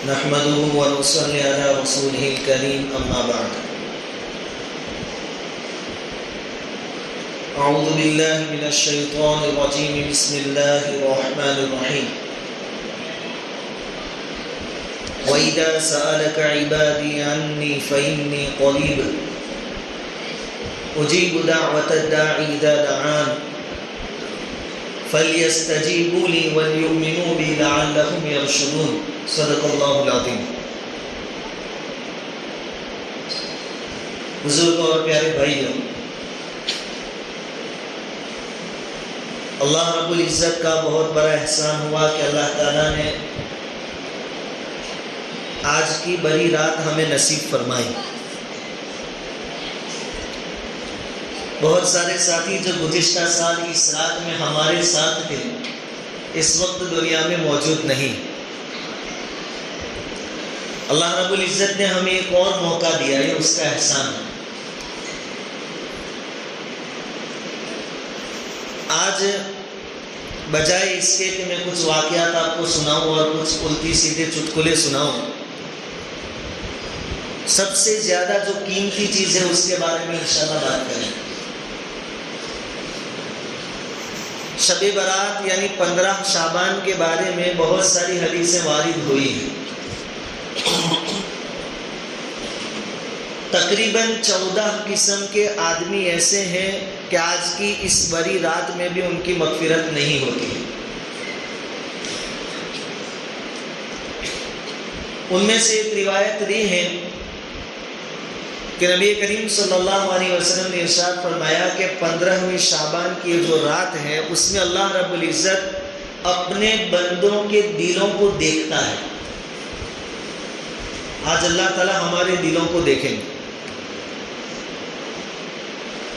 نحمده ونصلي على رسوله الكريم أما بعد أعوذ بالله من الشيطان الرجيم بسم الله الرحمن الرحيم وإذا سألك عبادي عني فإني قريب أجيب دعوة الداعي إذا دعان فليستجيبوا لي وليؤمنوا بي لعلهم يرشدون صدق اللہ العظیم۔ بزرگ اور پیارے بھائیوں، اللہ رب العزت کا بہت بڑا احسان ہوا کہ اللہ تعالیٰ نے آج کی بڑی رات ہمیں نصیب فرمائی۔ بہت سارے ساتھی جو گزشتہ سال اس رات میں ہمارے ساتھ تھے اس وقت دنیا میں موجود نہیں۔ اللہ رب العزت نے ہمیں ایک اور موقع دیا، یہ اس کا احسان ہے۔ آج بجائے اس کے کہ میں کچھ واقعات آپ کو سناؤں اور کچھ الٹی سیدھے چٹکلے سناؤں، سب سے زیادہ جو قیمتی چیز ہے اس کے بارے میں انشاءاللہ بات کریں۔ شب برات یعنی 15 شعبان کے بارے میں بہت ساری حدیثیں وارد ہوئی ہیں۔ تقریباً 14 قسم کے آدمی ایسے ہیں کہ آج کی اس بڑی رات میں بھی ان کی مغفرت نہیں ہوتی۔ ان میں سے ایک روایت رہی ہے کہ نبی کریم صلی اللہ علیہ وسلم نے ارشاد فرمایا کہ 15ویں شعبان کی جو رات ہے اس میں اللہ رب العزت اپنے بندوں کے دلوں کو دیکھتا ہے۔ آج اللہ تعالیٰ ہمارے دلوں کو دیکھیں گے،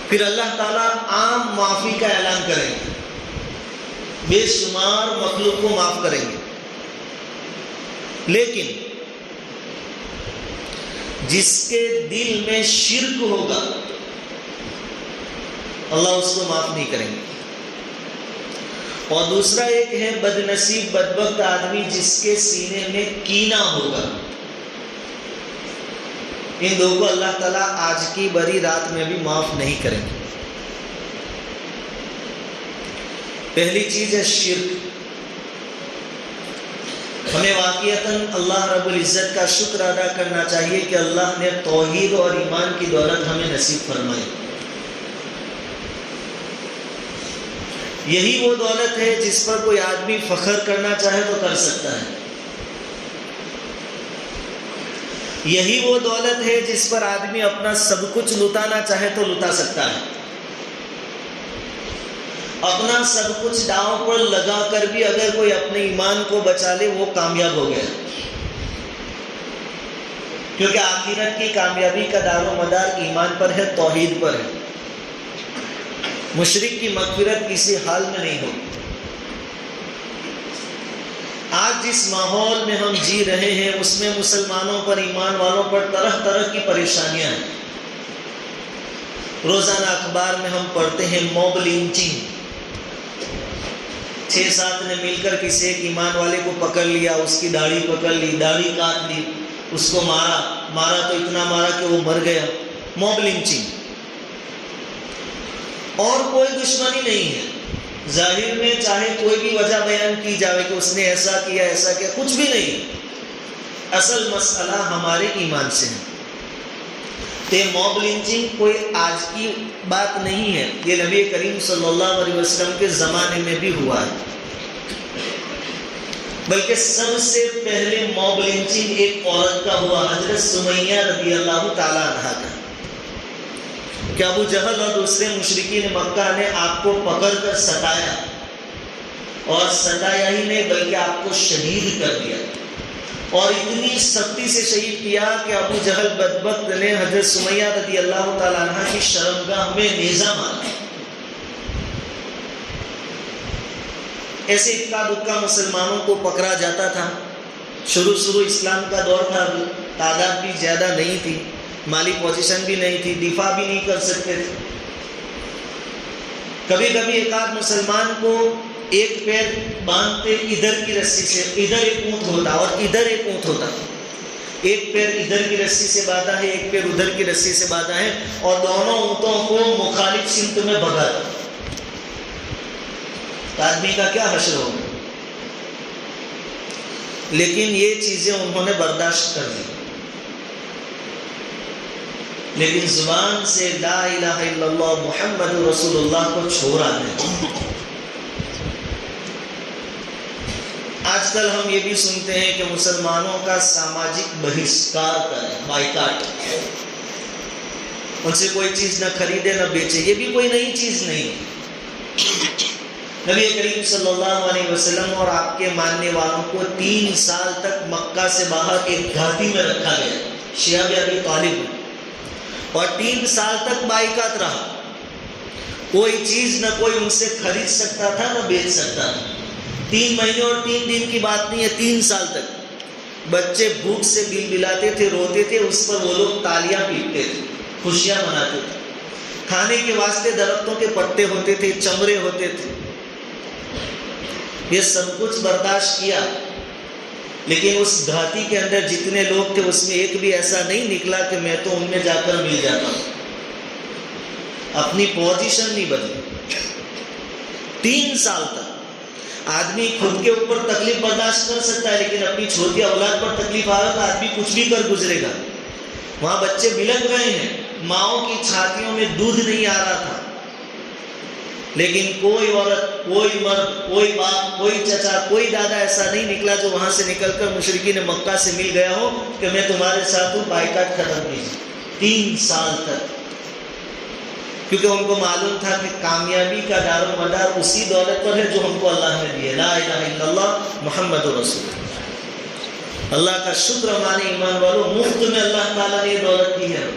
پھر اللہ تعالیٰ عام معافی کا اعلان کریں گے، بے شمار مخلوق کو معاف کریں گے، لیکن جس کے دل میں شرک ہوگا اللہ اس کو معاف نہیں کریں گے۔ اور دوسرا ایک ہے بد نصیب بدبخت آدمی جس کے سینے میں کینہ ہوگا، ان دو کو اللہ تعالیٰ آج کی بڑی رات میں بھی معاف نہیں کریں گے۔ پہلی چیز ہے شرک۔ ہمیں واقعتاً اللہ رب العزت کا شکر ادا کرنا چاہیے کہ اللہ نے توحید اور ایمان کی دولت ہمیں نصیب فرمائی۔ یہی وہ دولت ہے جس پر کوئی آدمی فخر کرنا چاہے تو کر سکتا ہے۔ یہی وہ دولت ہے جس پر آدمی اپنا سب کچھ لٹانا چاہے تو لٹا سکتا ہے۔ اپنا سب کچھ داؤں پر لگا کر بھی اگر کوئی اپنے ایمان کو بچا لے وہ کامیاب ہو گیا، کیونکہ آخرت کی کامیابی کا دار و مدار ایمان پر ہے، توحید پر ہے۔ مشرک کی مغفرت کسی حال میں نہیں ہوگی۔ آج جس ماحول میں ہم جی رہے ہیں اس میں مسلمانوں پر، ایمان والوں پر طرح طرح کی پریشانیاں ہیں۔ روزانہ اخبار میں ہم پڑھتے ہیں موب لنچنگ، 6-7 نے مل کر کسی ایک ایمان والے کو پکڑ لیا، اس کی داڑھی پکڑ لی، داڑھی کاٹ لی، اس کو مارا تو اتنا مارا کہ وہ مر گیا۔ Mob lynching. اور کوئی دشمنی نہیں ہے، ظاہر میں چاہے کوئی بھی وجہ بیان کی جائے کہ اس نے ایسا کیا کچھ بھی نہیں، اصل مسئلہ ہمارے ایمان سے ہے۔ تو موب لنچنگ کوئی آج کی بات نہیں ہے، یہ نبی کریم صلی اللہ علیہ وسلم کے زمانے میں بھی ہوا ہے۔ بلکہ سب سے پہلے موب لنچنگ ایک عورت کا ہوا، حضرت سمیہ رضی اللہ تعالیٰ عنہا کا، کہ ابو جہل اور دوسرے مشرکین مکہ نے آپ کو پکڑ کر ستایا، اور ستایا ہی نہیں بلکہ آپ کو شہید کر دیا، اور اتنی سختی سے شہید کیا کہ ابو جہل بدبخت نے حضرت سمیہ رضی اللہ تعالیٰ عنہ کی شرمگاہ میں نیزہ مارا۔ ایسے اکا دکا مسلمانوں کو پکڑا جاتا تھا۔ شروع اسلام کا دور تھا، تعداد بھی زیادہ نہیں تھی، مالی پوزیشن بھی نہیں تھی، دفاع بھی نہیں کر سکتے تھے۔ کبھی کبھی ایک آدھ مسلمان کو ایک پیر باندھتے ادھر کی رسی سے، ادھر ایک اونٹ ہوتا اور ادھر ایک اونٹ ہوتا، ایک پیر ادھر کی رسی سے باندھا ہے، ایک پیر ادھر کی رسی سے باندھا ہے، اور دونوں اونٹوں کو مخالف سمت میں بھگاتا، تو آدمی کا کیا حشر ہوگا؟ لیکن یہ چیزیں انہوں نے برداشت کر لی، لیکن زبان سے لا الہ الا اللہ محمد رسول اللہ کو چھوڑا نہیں۔ آج کل ہم یہ بھی سنتے ہیں کہ مسلمانوں کا ساماجک بہشکار کریں، بائیکاٹ، ان سے کوئی چیز نہ خریدے نہ بیچے، یہ بھی کوئی نئی چیز نہیں۔ نبی کریم صلی اللہ علیہ وسلم اور آپ کے ماننے والوں کو 3 سال تک مکہ سے باہر ایک گھاٹی میں رکھا گیا، شیعہ ابی طالب، اور 3 سال تک بائیکاٹ رہا، کوئی چیز نہ کوئی ان سے خرید سکتا تھا نہ بیچ سکتا تھا۔ 3 مہینے اور 3 دن کی بات نہیں ہے، 3 سال تک بچے بھوک سے بلبلاتے تھے، روتے تھے، اس پر وہ لوگ تالیاں پیٹتے تھے، خوشیاں مناتے تھے۔ کھانے کے واسطے درختوں کے پتے ہوتے تھے، چمڑے ہوتے تھے، یہ سب کچھ برداشت کیا، لیکن اس گھاٹی کے اندر جتنے لوگ تھے اس میں ایک بھی ایسا نہیں نکلا کہ میں تو ان میں جا کر مل جاتا ہوں، اپنی پوزیشن نہیں بدلی۔ 3 سال تک آدمی خود کے اوپر تکلیف برداشت کر سکتا ہے، لیکن اپنی چھوٹی اولاد پر تکلیف آ رہا تو آدمی کچھ بھی کر گزرے گا۔ وہاں بچے بلک رہے ہیں، ماؤں کی چھاتیوں میں دودھ نہیں آ رہا تھا، لیکن کوئی عورت، کوئی مرد، کوئی باپ، کوئی چچا، کوئی دادا ایسا نہیں نکلا جو وہاں سے نکل کر مشرکین مکہ سے مل گیا ہو کہ میں تمہارے ساتھ ہوں، بائیکاٹ ختم نہیں۔ 3 سال تک، کیونکہ ان کو معلوم تھا کہ کامیابی کا دار و مدار اسی دولت پر ہے جو ہم کو اللہ نے دی ہے، لا الہ الا اللہ محمد رسول اللہ۔ اللہ کا شکر مانے ایمان والو، مفت میں اللہ تعالیٰ نے یہ دولت دی ہے،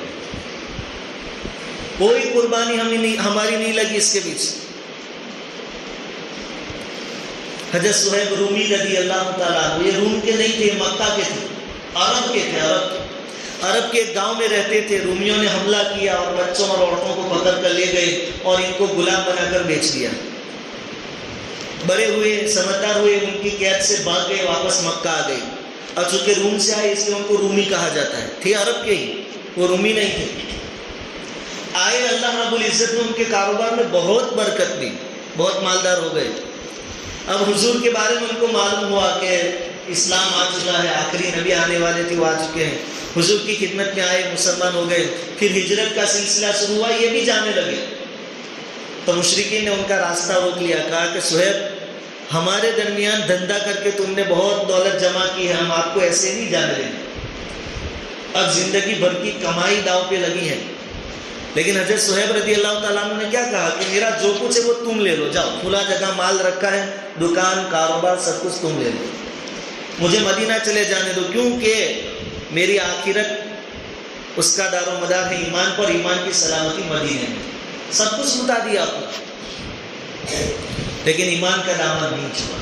کوئی قربانی ہماری نہیں لگی اس کے پیچھے۔ حضرت صہیب رومی رضی اللہ تعالیٰ عنہ، یہ روم کے نہیں تھے، مکہ کے تھے، عرب کے تھے، عرب کے ایک گاؤں میں رہتے تھے۔ رومیوں نے حملہ کیا اور بچوں اور عورتوں کو پکڑ کر لے گئے اور ان کو غلام بنا کر بیچ دیا۔ بڑے ہوئے، سمجھدار ہوئے، ان کی قید سے بھاگ گئے، واپس مکہ آ گئے، اور چونکہ روم سے آئے اس لیے ان کو رومی کہا جاتا ہے، تھے عرب کے ہی، وہ رومی نہیں تھے۔ آئے، اللہ رب العزت نے ان کے کاروبار میں بہت برکت دی، بہت مالدار ہو گئے۔ اب حضور کے بارے میں ان کو معلوم ہوا کہ اسلام آ چکا ہے، آخری نبی آنے والے تھے، وہ آ چکے ہیں۔ حضور کی خدمت میں آئے، مسلمان ہو گئے، پھر ہجرت کا سلسلہ شروع ہوا، یہ بھی جانے لگے۔ تو مشرکین نے ان کا راستہ روک لیا، کہا کہ صہیب ہمارے درمیان دھندا کر کے تم نے بہت دولت جمع کی ہے، ہم آپ کو ایسے نہیں جانے دیں گے۔ اب زندگی بھر کی کمائی داؤ پہ لگی ہے، لیکن حضرت صہیب رضی اللہ تعالیٰ عنہ نے کیا کہا کہ میرا جو کچھ ہے وہ تم لے لو، جاؤ، کھلا جگہ مال رکھا ہے، دکان، کاروبار، سب کچھ تم لے لو، مجھے مدینہ چلے جانے دو، کیونکہ میری آخرت اس کا دار و مدار ہے ایمان پر، ایمان کی سلامتی مدینے میں۔ سب کچھ بتا دیا آپ کو، لیکن ایمان کا دامن نہیں چھوڑا۔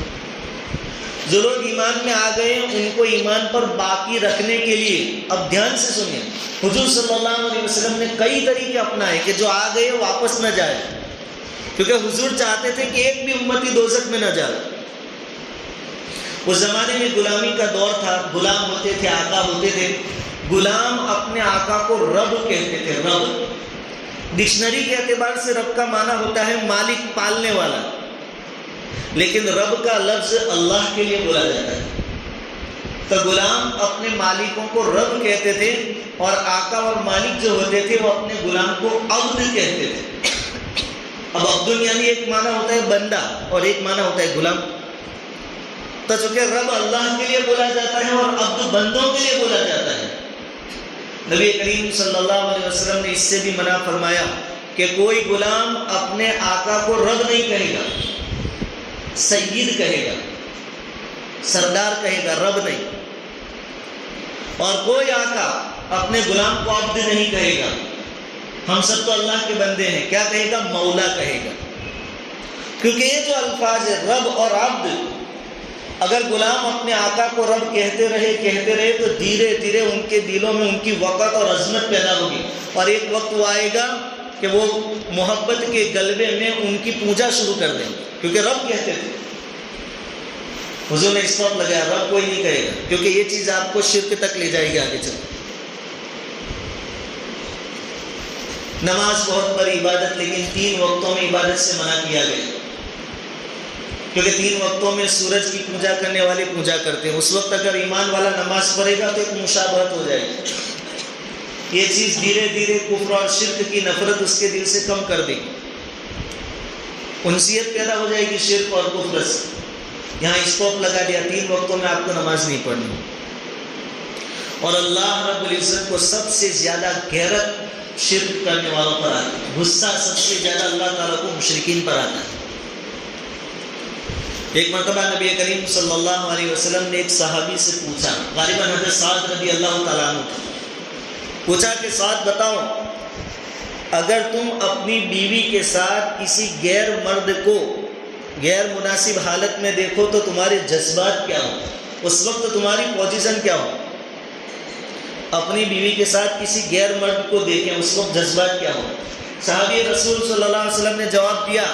جو لوگ ایمان میں آ گئے ان کو ایمان پر باقی رکھنے کے لیے، اب دھیان سے سنیے، حضور صلی اللہ علیہ وسلم نے کئی طریقے اپنائے کہ جو آ گئے واپس نہ جائے، کیونکہ حضور چاہتے تھے کہ ایک بھی امتی دوزخ میں نہ جائے۔ اس زمانے میں غلامی کا دور تھا، غلام ہوتے تھے، آقا ہوتے تھے۔ غلام اپنے آقا کو رب کہتے تھے، رب۔ ڈکشنری کے اعتبار سے رب کا معنی ہوتا ہے مالک، پالنے والا، لیکن رب کا لفظ اللہ کے لیے بولا جاتا ہے۔ تو غلام اپنے مالکوں کو رب کہتے تھے، اور آقا اور مالک جو ہوتے تھے وہ اپنے غلام کو عبد کہتے تھے۔ اب عبد یعنی ایک معنی ہوتا ہے بندہ اور ایک معنی ہوتا ہے غلام۔ تو چونکہ رب اللہ کے لیے بولا جاتا ہے اور عبد بندوں کے لیے بولا جاتا ہے، نبی کریم صلی اللہ علیہ وسلم نے اس سے بھی منع فرمایا کہ کوئی غلام اپنے آقا کو رب نہیں کہے گا، سید کہے گا، سردار کہے گا، رب نہیں۔ اور کوئی آقا اپنے غلام کو عبد نہیں کہے گا، ہم سب تو اللہ کے بندے ہیں، کیا کہے گا؟ مولا کہے گا۔ کیونکہ یہ جو الفاظ ہے رب اور عبد، اگر غلام اپنے آقا کو رب کہتے رہے تو دھیرے دھیرے ان کے دلوں میں ان کی وقت اور عظمت پیدا ہوگی، اور ایک وقت وہ آئے گا کہ وہ محبت کے غلبے میں ان کی پوجا شروع کر دیں گے، کیونکہ رب کہتے تھے۔ حضور نے اسٹاپ لگایا، رب کوئی نہیں کہے گا، کیونکہ یہ چیز آپ کو شرک تک لے جائے گی آگے چل۔ نماز بہت بڑی عبادت، لیکن 3 وقتوں میں عبادت سے منع کیا گیا، کیونکہ 3 وقتوں میں سورج کی پوجا کرنے والے پوجا کرتے ہیں، اس وقت اگر ایمان والا نماز پڑھے گا تو ایک مشابہت ہو جائے گی، یہ چیز دھیرے دھیرے کفر اور شرک کی نفرت اس کے دل سے کم کر دے گی، انسیت پیدا ہو جائے گی شرک اور کفر سے۔ یہاں اسٹاپ لگا دیا، 3 وقتوں میں آپ کو نماز نہیں پڑھنی، اور اللہ رب العزت کو سب سے زیادہ غیرت شرک کرنے والوں پر آتا ہے، غصہ سب سے زیادہ اللہ تعالیٰ کو مشرکین پر آتا ہے۔ ایک مرتبہ نبی کریم صلی اللہ علیہ وسلم نے ایک صحابی سے پوچھا، غالباً حضرت سعد رضی اللہ تعالیٰ عنہ، پوچھا کہ سعد بتاؤ، اگر تم اپنی بیوی کے ساتھ کسی غیر مرد کو غیر مناسب حالت میں دیکھو تو تمہارے جذبات کیا ہو، اس وقت تمہاری پوزیشن کیا ہو؟ اپنی بیوی کے ساتھ کسی غیر مرد کو دیکھیں، اس وقت جذبات کیا ہو؟ صحابی رسول صلی اللہ علیہ وسلم نے جواب دیا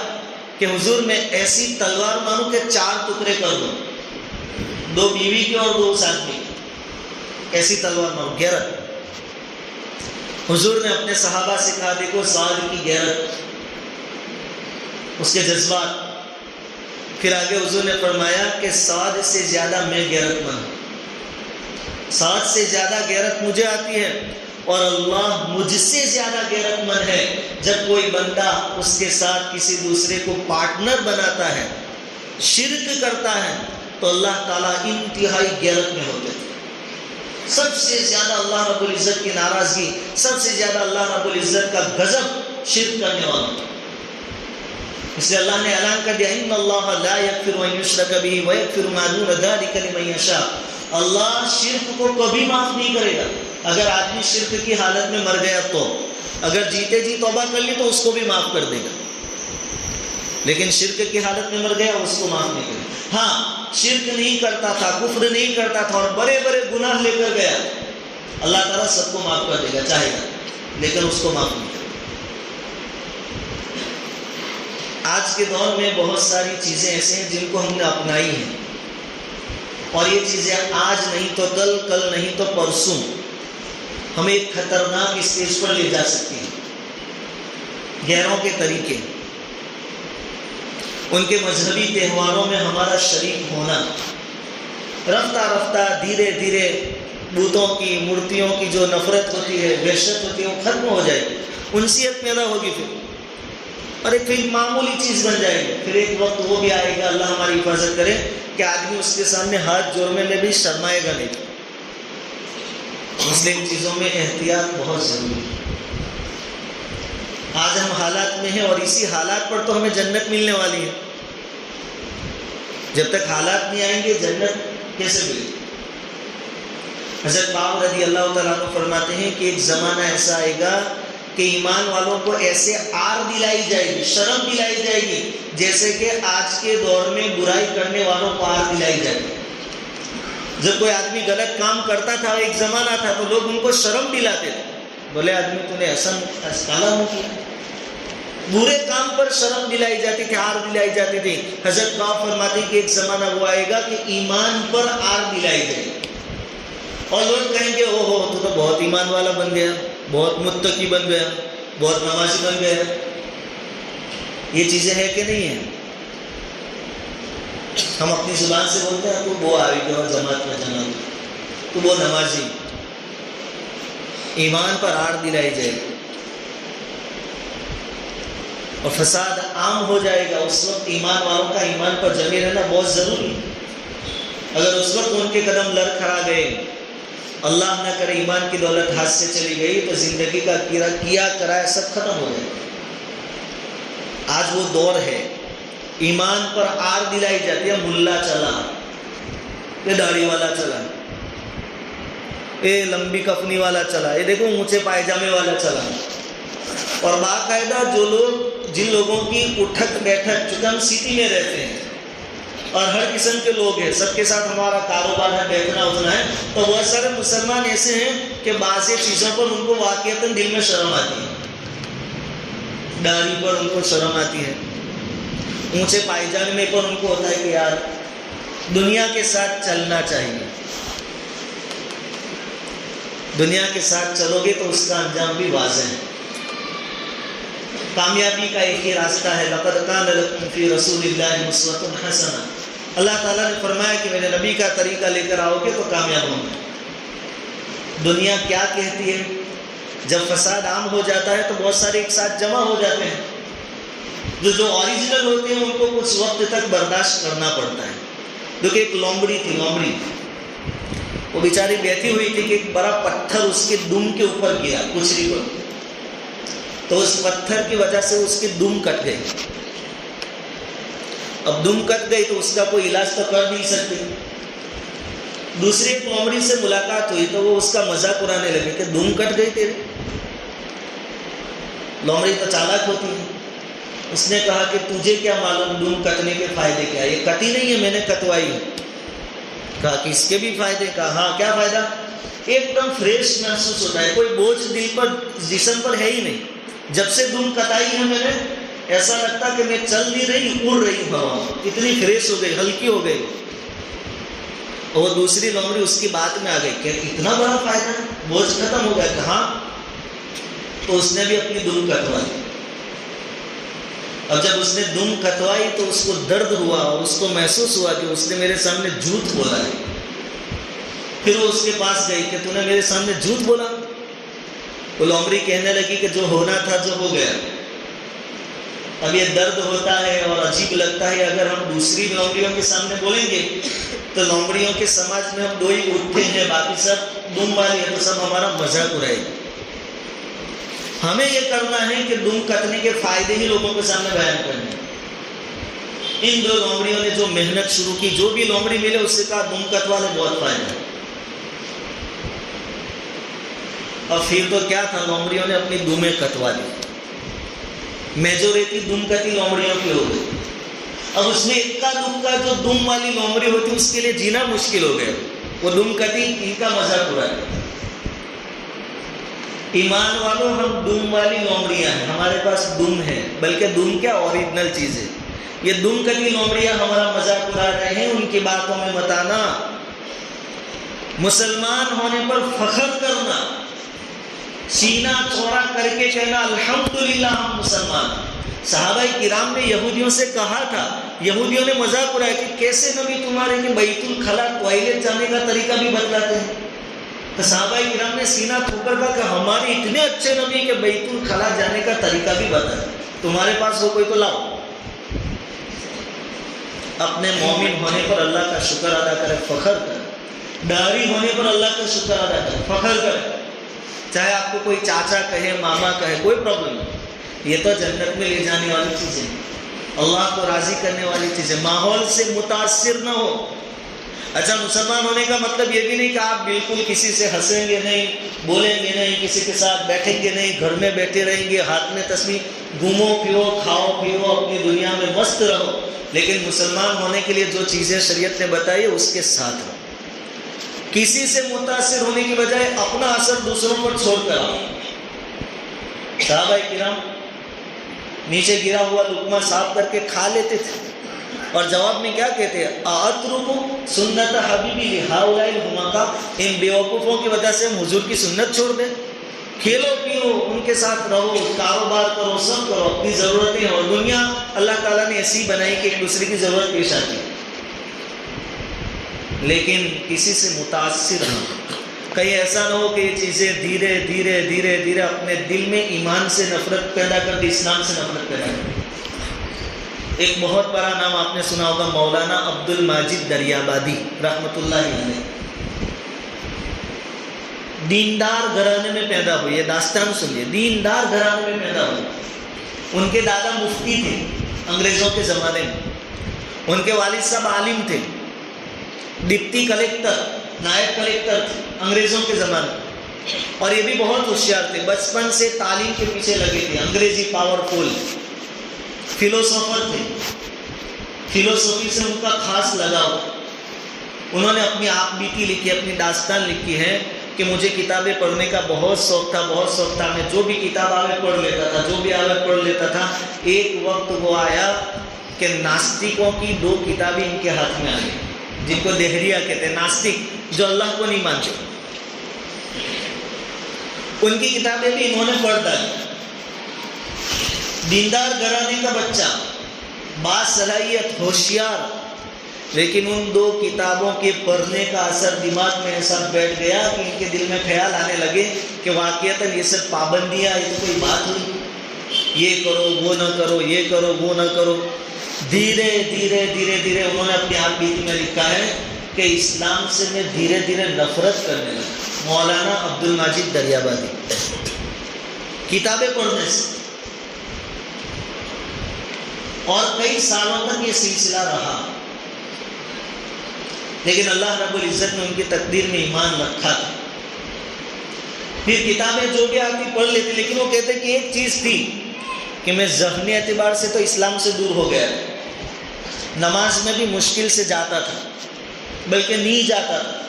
کہ حضور میں ایسی تلوار ماروں کہ 4 ٹکڑے کر دوں، 2 بیوی کے اور 2 اس آدمی کے، ایسی تلوار ماروں، غیرت۔ حضور نے اپنے صحابہ سے کہا دیکھو سعد کی غیرت، اس کے جذبات۔ پھر آگے حضور نے فرمایا کہ سعد سے زیادہ میں غیرت مند ہوں، سعد سے زیادہ غیرت مجھے آتی ہے، اور اللہ مجھ سے زیادہ غیرت مند ہے جب کوئی بندہ اس کے ساتھ کسی دوسرے کو پارٹنر بناتا ہے، شرک کرتا ہے، تو اللہ تعالیٰ انتہائی غیرت میں ہوتے ہیں۔ سب سے زیادہ اللہ رب العزت کی ناراضگی، سب سے زیادہ اللہ رب العزت کا غضب شرک کرنے والوں، اس لیے اللہ نے اعلان کر دیا ان اللہ لا یغفر ان یشرک بہ ویغفر ما دون ذلک لمن یشاء، اللہ شرک کو کبھی معاف نہیں کرے گا۔ اگر آدمی شرک کی حالت میں مر گیا تو اگر جیتے جی توبہ کر لی تو اس کو بھی معاف کر دے گا، لیکن شرک کی حالت میں مر گیا اس کو معاف نہیں کرے گا۔ ہاں شرک نہیں کرتا تھا، کفر نہیں کرتا تھا اور بڑے بڑے گناہ لے کر گیا، اللہ تعالیٰ سب کو معاف کر دے گا چاہے گا، لیکن اس کو معاف نہیں کرے گا۔ آج کے دور میں بہت ساری چیزیں ایسے ہیں جن کو ہم نے اپنائی ہیں، اور یہ چیزیں آج نہیں تو کل، کل نہیں تو پرسوں ہمیں ایک خطرناک اسٹیج پر لے جا سکتی ہیں۔ غیروں کے طریقے، ان کے مذہبی تہواروں میں ہمارا شریک ہونا، رفتہ رفتہ دھیرے دھیرے بتوں کی، مورتیوں کی جو نفرت ہوتی ہے، وحشت ہوتی ہے، وہ ختم ہو جائے گی، انسیت پیدا ہوگی، اور ایک معمولی چیز بن جائے گی۔ پھر ایک وقت وہ بھی آئے گا، اللہ ہماری حفاظت کرے، کہ آدمی اس کے سامنے ہاتھ جوڑنے میں بھی شرمائے گا نہیں۔ اس لیے ان چیزوں میں احتیاط بہت ضروری ہے۔ آج ہم حالات میں ہیں اور اسی حالات پر تو ہمیں جنت ملنے والی ہے، جب تک حالات نہیں آئیں گے جنت کیسے ملے؟ حضرت باؤ رضی اللہ تعالیٰ عنہ فرماتے ہیں کہ ایک زمانہ ایسا آئے گا کہ ایمان والوں کو ایسے آر دلائی جائے گی، شرم دلائی جائے گی، جیسے کہ آج کے دور میں برائی کرنے والوں کو آر دلائی جائے گی۔ جب کوئی آدمی غلط کام کرتا تھا، ایک زمانہ تھا تو لوگ ان کو شرم دلاتے تھے، بولے آدمی تو نے ایسا کالا منہ کیا، برے کام پر شرم دلائی جاتی تھی، آر دلائی جاتی تھی۔ حضرت باؤ فرماتے ہیں کہ ایک زمانہ وہ آئے گا کہ ایمان پر آر دلائی جائے گی، اور لوگ کہیں گے او ہو تو بہت ایمان والا بن گیا، بہت متقی بن گیا، بہت نمازی بن گیا۔ یہ چیزیں ہیں کہ نہیں ہیں؟ ہم اپنی زبان سے بولتے ہیں تو وہ آئے گا اور جماعت میں جمع، تو وہ نمازی، ایمان پر آڑ دلائی جائے گی اور فساد عام ہو جائے گا۔ اس وقت ایمان والوں کا ایمان پر جمے رہنا بہت ضروری ہے۔ اگر اس وقت ان کے قدم لڑکھڑا گئے، اللہ نہ کرے ایمان کی دولت ہاتھ سے چلی گئی، تو زندگی کا کیا کرایا سب ختم ہو جائے گا۔ آج وہ دور ہے، ایمان پر آر دلائی جاتی ہے، ملا چلا، یہ داڑھی والا چلا، یہ لمبی کفنی والا چلا، یہ دیکھو اونچے پائجامے والا چلا، اور باقاعدہ جو لوگ، جن لوگوں کی اٹھک بیٹھک، چونکہ ہم سٹی میں رہتے ہیں اور ہر قسم کے لوگ ہیں، سب کے ساتھ ہمارا کاروبار ہے، بیٹھنا اٹھنا ہے، تو بہت سارے مسلمان ایسے ہیں کہ بعض چیزوں پر ان کو واقعتاً دل میں شرم آتی ہے، داڑھی پر ان کو شرم آتی ہے، اونچے پائجامے پر ان کو ہوتا ہے کہ یار دنیا کے ساتھ چلنا چاہیے. دنیا کے ساتھ چلو گے تو اس کا انجام بھی واضح ہے. کامیابی کا ایک ہی راستہ ہے. لقد کان لکم فی رسول اللہ اسوۃ حسنہ. اللہ تعالیٰ نے فرمایا کہ میرے نبی کا طریقہ لے کر آؤ گے تو کامیاب ہوں گے. دنیا کیا کہتی ہے؟ جب فساد عام ہو جاتا ہے تو بہت سارے ایک ساتھ جمع ہو جاتے ہیں. جو اوریجنل ہوتے ہیں ان کو کچھ وقت تک برداشت کرنا پڑتا ہے. دیکھیں ایک لومڑی تھی. لومڑی وہ بیچاری بیٹھی ہوئی تھی کہ ایک بڑا پتھر اس کے دم کے اوپر گرا کچری پر. تو اس پتھر کی وجہ سے اس کی دم کٹ گئی. اب دم کٹ گئی تو اس کا کوئی علاج تو کر نہیں سکتی. دوسری ایک لومڑی سے ملاقات ہوئی تو وہ اس کا مذاق اڑانے لگی کہ دم کٹ گئی تیری. لومڑی تو چالاک ہوتی ہے. اس نے کہا کہ تجھے کیا معلوم دم کٹنے کے فائدے کیا؟ یہ کٹی نہیں ہے، میں نے کٹوائی ہے. کہا کہ اس کے بھی فائدے. کہا ہاں کیا فائدہ؟ ایک دم فریش محسوس ہوتا ہے، کوئی بوجھ دل پر جسم پر ہے ہی نہیں. جب سے دم کٹائی ہے میں نے ایسا لگتا کہ میں چل نہیں رہی، اڑ رہی ہوں ہوا. اتنی فریش ہو گئی، ہلکی ہو گئی. اور دوسری لومڑی اس کی بات میں آ گئی کہ اتنا بڑا فائدہ ہے، بوجھ ختم ہو گیا. کہاں؟ تو اس نے بھی اپنی دم کٹوائی. اب جب اس نے دم کٹوائی تو اس کو درد ہوا اور اس کو محسوس ہوا کہ اس نے میرے سامنے جھوٹ بولا ہے. پھر وہ اس کے پاس گئی کہ تو نے میرے سامنے جھوٹ بولا. وہ لومڑی کہنے لگی کہ جو ہونا تھا جو ہو گیا. اب یہ درد ہوتا ہے اور عجیب لگتا ہے اگر ہم دوسری لومڑیوں کے سامنے بولیں گے تو لومڑیوں کے سماج میں ہم دو ہی اٹھتے ہیں، باقی سب دم والی ہے تو سب ہمارا مذاق اڑائے. ہمیں یہ کرنا ہے کہ دم کٹنے کے فائدے ہی لوگوں کے سامنے بیان کرنے. ان دو لومڑیوں نے جو محنت شروع کی، جو بھی لومڑی ملے اس سے کہا دم کٹوا لے، بہت فائدہ ہے. اور پھر تو کیا تھا، لومڑیوں نے اپنی دمیں کٹوا لی. میجورٹی دم کٹی لومڑیوں کی ہو گئی. اب اس میں اکا دکا جو دم والی لومڑی ہوتی اس کے لیے جینا مشکل ہو گیا. وہ دم کٹی، ان کا مذاق اڑایا. ایمان والوں، ہم دم والی لومڑیاں ہیں، ہمارے پاس دم ہے، بلکہ دم کیا اوریجنل چیز ہے. یہ دم کٹی لومڑیاں ہمارا مذاق اڑا رہے ہیں، ان کی باتوں میں مت آنا. مسلمان ہونے پر فخر کرنا، سینہ چوڑا کر کے کہنا الحمدللہ ہم مسلمان. صحابہ کرام نے یہودیوں سے کہا تھا، یہودیوں نے مذاق اڑایا کہ کیسے نبی تمہارے کہ بیت الخلا ٹوائلٹ جانے کا طریقہ بھی بتلاتے ہیں. تو صحابہ کرام نے سینہ ٹھوک کر کہا کہ ہمارے اتنے اچھے نبی کہ بیت الخلا جانے کا طریقہ بھی بتا ہے. تمہارے پاس ہو کوئی تو لاؤ. اپنے مومن ہونے پر اللہ کا شکر ادا کرے، فخر کرے. داڑھی ہونے پر اللہ کا شکر ادا کرے، فخر کرے. چاہے آپ کو کوئی چاچا کہے، ماما کہے، کوئی پرابلم نہیں. یہ تو جنت میں لے جانے والی چیزیں، اللہ کو راضی کرنے والی چیزیں. ماحول سے متاثر نہ ہو. اچھا، مسلمان ہونے کا مطلب یہ بھی نہیں کہ آپ بالکل کسی سے ہنسیں گے نہیں، بولیں گے نہیں، کسی کے ساتھ بیٹھیں گے نہیں، گھر میں بیٹھے رہیں گے، ہاتھ میں تسبیح، گھومو پھرو، کھاؤ پیو، اپنی دنیا میں مست رہو. لیکن مسلمان ہونے کے لیے جو چیزیں شریعت نے بتائی اس کے ساتھ رہو. کسی سے متاثر ہونے کی بجائے اپنا اثر دوسروں پر چھوڑ کر آؤ. صحابہ کرام نیچے گرا ہوا لقمہ صاف کر کے کھا لیتے تھے اور جواب میں کیا کہتے ہیں، اَأَتْرُكُ سُنَّتَ حَبِيبِي لِهَؤُلَاءِ الْحُمَقَاءِ. ان بیوقوفوں کی وجہ سے ہم حضور کی سنت چھوڑ دیں؟ کھیلو پیو، ان کے ساتھ رہو، کاروبار کرو، سب کرو، اپنی ضرورتیں. اور دنیا اللہ تعالیٰ نے ایسی بنائی کہ ایک دوسرے کی ضرورت پیش آتی ہے. لیکن کسی سے متاثر نہ ہو. کہیں ایسا نہ ہو کہ یہ چیزیں دھیرے دھیرے دھیرے دھیرے اپنے دل میں ایمان سے نفرت پیدا کر دی، اسلام سے نفرت پیدا کر دی. ایک بہت بڑا نام آپ نے سنا ہوگا، مولانا عبد الماجد دریابادی رحمۃ اللہ علیہ. دیندار گھرانے میں پیدا ہوئے. یہ داستان سنیے، دیندار گھرانے میں پیدا ہوئے. ان کے دادا مفتی تھے انگریزوں کے زمانے میں. ان کے والد صاحب عالم تھے، ڈپٹی کلیکٹر، نائب کلیکٹر تھے انگریزوں کے زمانے میں. اور یہ بھی بہت ہوشیار تھے، بچپن سے تعلیم کے پیچھے لگے تھے. انگریزی پاورفل، فلوسوفر تھے، فلوسفی سے ان کا خاص لگاؤ. انہوں نے اپنی آپ بیتی لکھی، اپنی داستان لکھی ہے کہ مجھے کتابیں پڑھنے کا بہت شوق تھا، بہت شوق تھا. میں جو بھی کتاب آگے پڑھ لیتا تھا، جو بھی آگے پڑھ لیتا تھا. ایک وقت وہ آیا کہ ناستکوں کی 2 کتابیں ان کے ہاتھ میں آ گئی. جن کو دہریہ کہتے ہیں، ناستک، جو اللہ کو نہیں مانتے، ان کی کتابیں بھی انہوں نے پڑھ ڈالی۔ دیندار گھرانے کا بچہ، باصلاحیت، ہوشیار، لیکن ان دو کتابوں کے پڑھنے کا اثر دماغ میں ایسا بیٹھ گیا کہ ان کے دل میں خیال آنے لگے کہ واقعتاً یہ سب پابندیاں، یہ تو کوئی بات ہوئی، یہ کرو وہ نہ کرو، یہ کرو وہ نہ کرو۔ دھیرے دھیرے دھیرے دھیرے انہوں نے اپنی آپ بیتی میں لکھا ہے کہ اسلام سے میں دھیرے دھیرے نفرت کرنے لگا۔ مولانا عبد المجید دریابادی، کتابیں پڑھنے سے، اور کئی سالوں تک یہ سلسلہ رہا، لیکن اللہ رب العزت نے ان کی تقدیر میں ایمان رکھا تھا۔ پھر کتابیں جو بھی آتی پڑھ لیتے، لیکن وہ کہتے کہ ایک چیز تھی کہ میں ذہنی اعتبار سے تو اسلام سے دور ہو گیا تھا، نماز میں بھی مشکل سے جاتا تھا، بلکہ نہیں جاتا تھا۔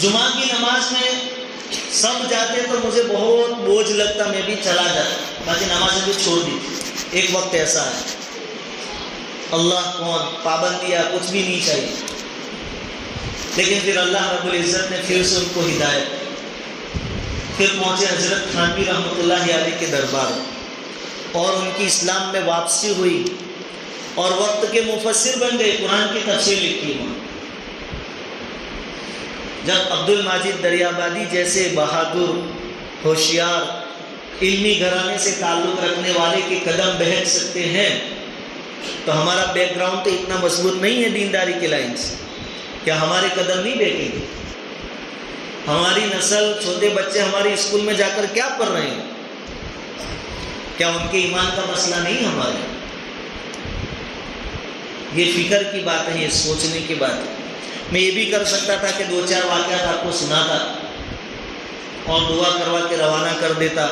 جمعہ کی نماز میں سب جاتے تو مجھے بہت بوجھ لگتا، میں بھی چلا جاتا، باقی نمازیں بھی چھوڑ دی تھی۔ ایک وقت ایسا ہے، اللہ کون، پابندیاں کچھ بھی نہیں چاہیے، لیکن پھر اللہ رب العزت نے پھر سے ان کو ہدایت، پھر پہنچے حضرت تھانوی رحمۃ اللہ علیہ کے دربار، اور ان کی اسلام میں واپسی ہوئی، اور وقت کے مفسر بن گئے، قرآن کی تفسیر لکھی وہاں۔ جب عبد المجید دریابادی جیسے بہادر، ہوشیار، علمی گھرانے سے تعلق رکھنے والے کے قدم بہک سکتے ہیں، تو ہمارا بیک گراؤنڈ تو اتنا مضبوط نہیں ہے دینداری کے لائن سے، کیا ہمارے قدم نہیں بہکیں گے؟ ہماری نسل، چھوٹے بچے ہماری اسکول میں جا کر کیا پڑھ رہے ہیں؟ کیا ان کے ایمان کا مسئلہ نہیں ہمارے؟ یہ فکر کی بات ہے، یہ سوچنے کی بات ہے۔ میں یہ بھی کر سکتا تھا کہ 2-4 واقعات آپ کو سناتا اور دعا کروا کے روانہ کر دیتا۔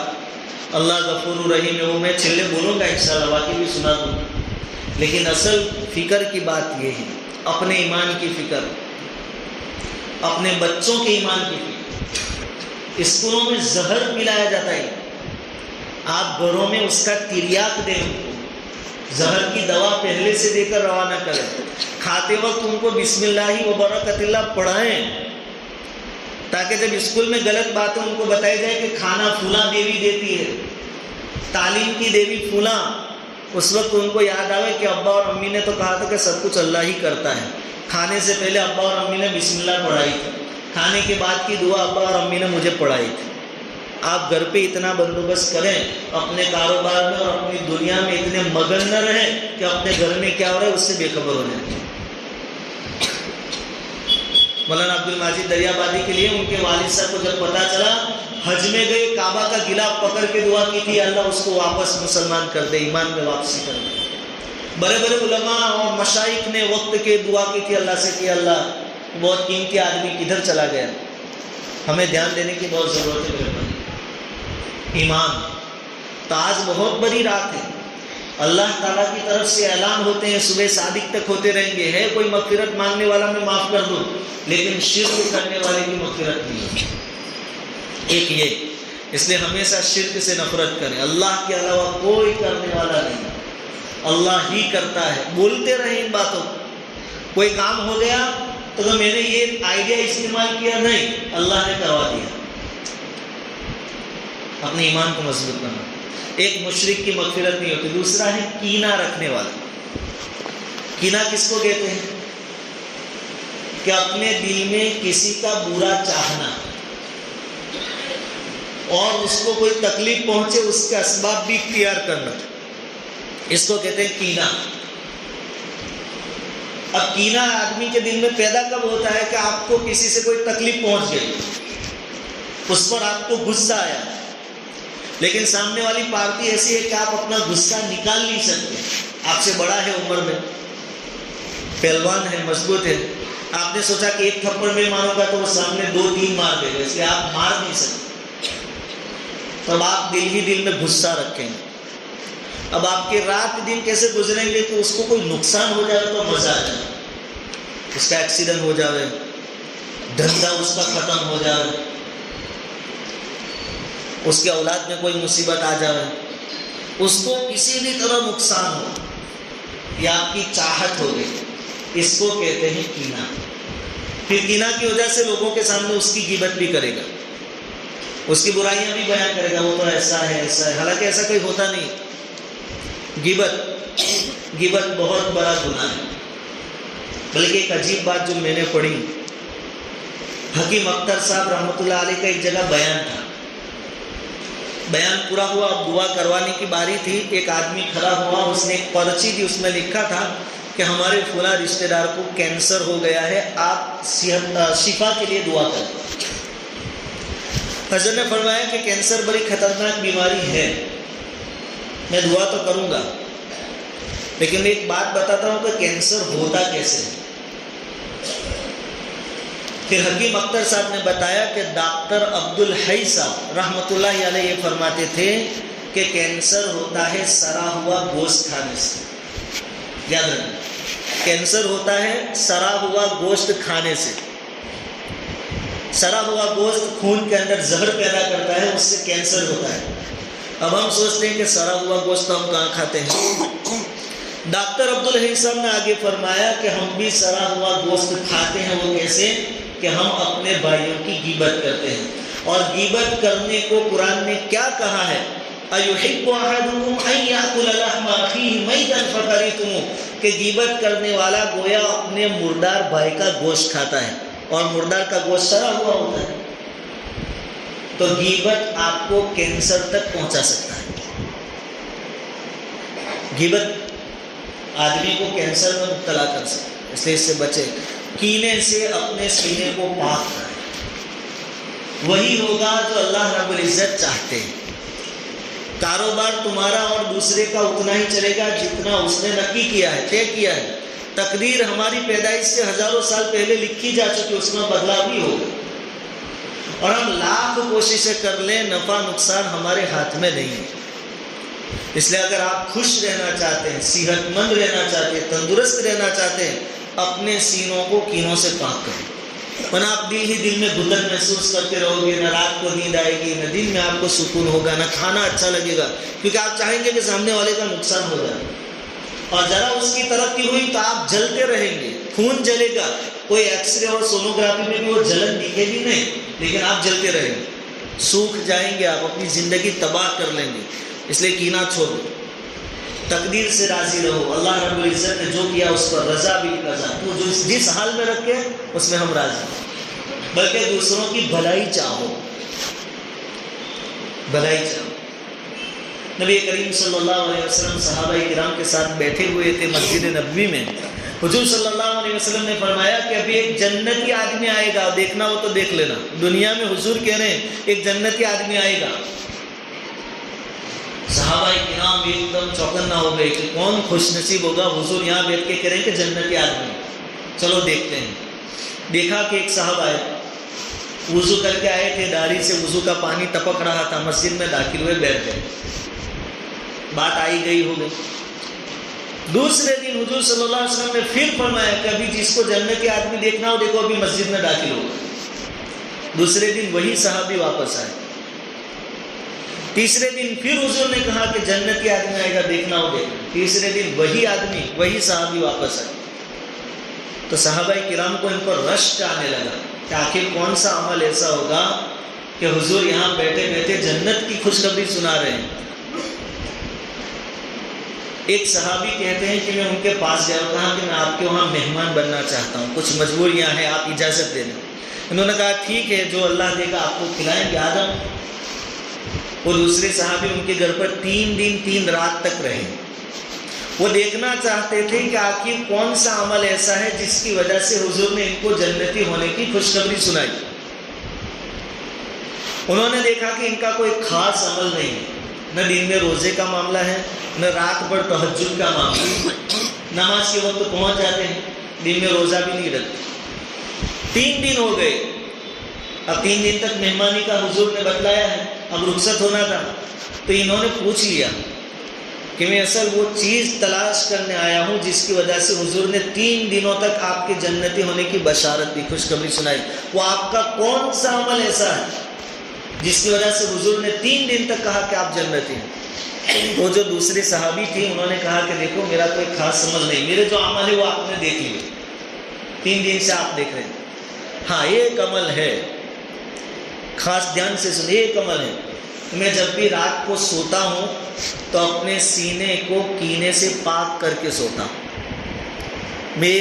اللہ غفور الرحیم ہے، وہ میں چھلے بولوں گا انشاءاللہ، واقعی بھی سنا دوں، لیکن اصل فکر کی بات یہ ہے، اپنے ایمان کی فکر، اپنے بچوں کے ایمان کی فکر۔ اسکولوں میں زہر پلایا جاتا ہے، آپ گھروں میں اس کا تریاک دیں، ان کو زہر کی دوا پہلے سے دے کر روانہ کریں، کھاتے وقت ان کو بسم اللہ و برکت اللہ پڑھائیں، تاکہ جب اسکول میں غلط باتیں ان کو بتائی جائے کہ کھانا فلاں دیوی دیتی ہے، تعلیم کی دیوی فلاں، اس وقت ان کو یاد آئے کہ ابا اور امی نے تو کہا تھا کہ سب کچھ اللہ ہی کرتا ہے، کھانے سے پہلے ابا اور امی نے بسم اللہ پڑھائی تھی، کھانے کے بعد کی دعا ابا اور امی نے مجھے پڑھائی تھی۔ آپ گھر پہ اتنا بندوبست کریں، اپنے کاروبار میں اور اپنی دنیا میں اتنے مگن نہ رہیں کہ اپنے گھر میں کیا ہو رہا ہے اس سے بے خبر ہو جائیں۔ مولانا عبد المجید دریابادی کے لیے ان کے والد صاحب کو جب پتا چلا، حج میں گئے، کعبہ کا گلا پکڑ کے دعا کی تھی، اللہ اس کو واپس مسلمان کر دے، ایمان میں واپسی کر دے۔ بڑے بڑے علماء اور مشائخ نے وقت کے دعا کی تھی اللہ سے کہ اللہ بہت قیمتی آدمی کدھر چلا گیا، ہمیں دھیان دینے کی بہت ضرورت ہے۔ میرے بھائی، ایمان تاج بہت بڑی رات ہے، اللہ تعالیٰ کی طرف سے اعلان ہوتے ہیں، صبح صادق تک ہوتے رہیں گے، ہے کوئی مغفرت مانگنے والا میں معاف کر دوں، لیکن شرک کرنے والے کی مغفرت نہیں ہوتی۔ ایک یہ، اس لیے ہمیشہ شرک سے نفرت کریں، اللہ کے علاوہ کوئی کرنے والا نہیں، اللہ ہی کرتا ہے۔ بولتے رہیں ان باتوں، کوئی کام ہو گیا تو میں نے یہ آئیڈیا استعمال کیا نہیں، اللہ نے کروا دیا۔ اپنے ایمان کو مضبوط کرنا۔ ایک مشرک کی مغفرت نہیں ہوتی۔ دوسرا ہے کینہ رکھنے والا۔ کینہ کس کو کہتے ہیں؟ کہ اپنے دل میں کسی کا برا چاہنا اور اس کو کوئی تکلیف پہنچے اس کے اسباب بھی اختیار کرنا، اس کو کہتے ہیں کینہ۔ اب کینہ آدمی کے دل میں پیدا کب ہوتا ہے کہ آپ کو کسی سے کوئی تکلیف پہنچ گئی، اس پر آپ کو غصہ آیا، لیکن سامنے والی پارٹی ایسی ہے کہ آپ اپنا غصہ نکال نہیں سکتے، آپ سے بڑا ہے عمر میں، پہلوان ہے، مضبوط ہے، آپ نے سوچا کہ ایک تھپڑ میں ماروں گا تو وہ سامنے 2-3 مار دے گا، اس لیے آپ مار نہیں سکتے، تب آپ دل ہی دل میں غصہ رکھیں گے۔ اب آپ کے رات دن کیسے گزریں گے کہ اس کو کوئی نقصان ہو جائے تو مزہ آ جائے، اس کا ایکسیڈنٹ ہو جائے، دھندا اس کا ختم ہو جائے، اس کے اولاد میں کوئی مصیبت آ جائے، اس کو کسی بھی طرح نقصان ہو، یہ آپ کی چاہت ہو گئی، اس کو کہتے ہیں کینہ۔ پھر کینہ کی وجہ سے لوگوں کے سامنے اس کی غیبت بھی کرے گا، اس کی برائیاں بھی بیان کرے گا، وہ تو ایسا ہے ایسا ہے، حالانکہ ایسا کوئی ہوتا نہیں۔ غیبت بہت بڑا گناہ ہے۔ بلکہ ایک عجیب بات جو میں نے پڑھی، حکیم اختر صاحب رحمۃ اللہ علیہ کا ایک جگہ بیان تھا، بیان پورا ہوا، اب دعا کروانے کی باری تھی، ایک آدمی کھڑا ہوا، اس نے ایک پرچی دی، اس میں لکھا تھا کہ ہمارے فلاں رشتہ دار کو کینسر ہو گیا ہے، آپ شفا کے لیے دعا کریں۔ حضرت نے فرمایا کہ کینسر بڑی خطرناک بیماری ہے، میں دعا تو کروں گا، لیکن میں ایک بات بتاتا ہوں کہ کینسر ہوتا کیسے ہے۔ پھر حکیم اختر صاحب نے بتایا کہ ڈاکٹر عبدالحی صاحب رحمۃ اللہ علیہ یہ فرماتے تھے کہ کینسر ہوتا ہے سڑا ہوا گوشت کھانے سے۔ یاد رکھیں، کینسر ہوتا ہے سڑا ہوا گوشت کھانے سے۔ سڑا ہوا گوشت خون کے اندر زہر پیدا کرتا ہے، اس سے کینسر ہوتا ہے۔ اب ہم سوچتے ہیں کہ سڑا ہوا گوشت ہم کہاں کھاتے ہیں؟ ڈاکٹر عبدالحی صاحب نے آگے فرمایا کہ ہم بھی سڑا ہوا گوشت کھاتے ہیں۔ وہ کیسے؟ کہ ہم اپنے بھائیوں کی غیبت کرتے ہیں، اور غیبت کرنے کو قرآن نے کیا کہا ہے؟ اَيُحِبُّ أَحَدُكُمْ أَن يَأْكُلَ لَحْمَ أَخِيهِ مَيْتًا فَكَرِهْتُمُوهُ، کہ غیبت کرنے والا گویا اپنے مردار بھائی کا گوشت کھاتا ہے، اور مردار کا گوشت سڑا ہوا ہوتا ہے۔ تو غیبت آپ کو کینسر تک پہنچا سکتا ہے۔ غیبت آدمی کو کینسر میں مبتلا کر سکتا ہے، اس لیے اس سے بچے۔ کینے سے اپنے سینے کو پاک کریں، وہی ہوگا جو اللہ رب العزت چاہتے ہیں۔ کاروبار تمہارا اور دوسرے کا اتنا ہی چلے گا جتنا اس نے نقی کیا ہے، طے کیا ہے۔ تقدیر ہماری پیدائش سے ہزاروں سال پہلے لکھی جا چکی، اس میں بدلاؤ بھی ہوگا، اور ہم لاکھ کوششیں کر لیں، نفع نقصان ہمارے ہاتھ میں نہیں ہے۔ اس لیے اگر آپ خوش رہنا چاہتے ہیں، صحت مند رہنا چاہتے ہیں، تندرست رہنا چاہتے ہیں، اپنے سینوں کو کینوں سے پاک کریں، ورنہ آپ دل ہی دل میں گھٹن محسوس کرتے رہو گے، نہ رات کو نیند آئے گی، نہ دن میں آپ کو سکون ہوگا، نہ کھانا اچھا لگے گا، کیونکہ آپ چاہیں گے کہ سامنے والے کا نقصان ہو جائے، اور ذرا اس کی ترقی ہوئی تو آپ جلتے رہیں گے، خون جلے گا، کوئی ایکس رے اور سونوگرافی میں بھی وہ جلن دکھے گی نہیں، لیکن آپ جلتے رہیں گے، سوکھ جائیں گے، آپ اپنی زندگی تباہ کر لیں گے۔ اس لیے کینہ چھوڑ دو، تقدیر سے راضی رہو۔ اللہ رب العزت نے جو کیا اس پر رضا بھی رضا، تو جو جس حال میں رکھے اس میں ہم راضی ہیں، بلکہ دوسروں کی بھلائی چاہو، بھلائی چاہو۔ نبی کریم صلی اللہ علیہ وسلم صحابہ کرام کے ساتھ بیٹھے ہوئے تھے مسجد نبوی میں، حضور صلی اللہ علیہ وسلم نے فرمایا کہ ابھی ایک جنتی آدمی آئے گا، دیکھنا ہو تو دیکھ لینا۔ دنیا میں حضور کہہ رہے ہیں ایک جنتی آدمی آئے گا۔ صحابہ کرام ایک دم چوکنا ہو گئے کہ کون خوش نصیب ہوگا، حضور یہاں بیٹھ کے کہہ رہے ہیں کہ جنتی آدمی، چلو دیکھتے ہیں۔ دیکھا کہ ایک صاحب آئے، وضو کر کے آئے تھے، داڑھی سے وضو کا پانی ٹپک رہا تھا، مسجد میں داخل ہوئے، بیٹھ گئے، بات آئی گئی ہو گئی۔ دوسرے دن حضور صلی اللہ علیہ وسلم نے پھر فرمایا کہ ابھی جس کو جنتی آدمی دیکھنا ہو دیکھو، ابھی مسجد میں داخل ہوگا۔ دوسرے دن وہی صحابی واپس آئے۔ تیسرے دن پھر حضور نے کہا کہ جنتی آدمی آئے گا، دیکھنا ہو دیکھنا۔ تیسرے دن وہی آدمی، وہی صحابی واپس آئے۔ تو صحابہ کرام کو ان پر رشک آنے لگا کہ آخر کون سا عمل ایسا ہوگا کہ حضور یہاں بیٹھے بیٹھے جنت کی خوشخبری سنا رہے ہیں۔ ایک صحابی کہتے ہیں کہ میں ان کے پاس گیا، کہا کہ میں آپ کے وہاں مہمان بننا چاہتا ہوں، کچھ مجبوریاں ہیں، آپ اجازت دے دیں۔ انہوں نے کہا ٹھیک ہے، جو اللہ دے گا آپ کو کھلائیں گے، آدم۔ وہ دوسرے صحابی ان کے گھر پر 3 دن 3 رات تک رہے۔ وہ دیکھنا چاہتے تھے کہ آخر کون سا عمل ایسا ہے جس کی وجہ سے حضور نے ان کو جنتی ہونے کی خوشخبری سنائی۔ انہوں نے دیکھا کہ ان کا کوئی خاص عمل نہیں ہے، نہ دن میں روزے کا معاملہ ہے، نہ رات بھر تہجد کا معاملہ ہے، نماز کے وقت پہنچ جاتے ہیں، دن میں روزہ بھی نہیں رکھتے۔ 3 دن ہو گئے، اب 3 دن تک مہمانی کا حضور نے بتلایا ہے، اب رخصت ہونا تھا، تو انہوں نے پوچھ لیا کہ میں اصل وہ چیز تلاش کرنے آیا ہوں جس کی وجہ سے حضور نے 3 دنوں تک آپ کے جنتی ہونے کی بشارت دی، خوشخبری سنائی۔ وہ آپ کا کون سا عمل ایسا ہے جس کی وجہ سے حضور نے 3 دن تک کہا کہ آپ جنتی ہیں؟ وہ جو دوسرے صحابی تھے انہوں نے کہا کہ دیکھو میرا کوئی خاص عمل نہیں، میرے جو عمل ہے وہ آپ نے دیکھ لیے، 3 دن سے آپ دیکھ رہے ہیں۔ ہاں ایک عمل ہے، خاص دھیان سے سنیں، ایک عمل ہے، میں جب بھی رات کو سوتا ہوں تو اپنے سینے کو کینے سے پاک کر کے سوتا ہوں، میں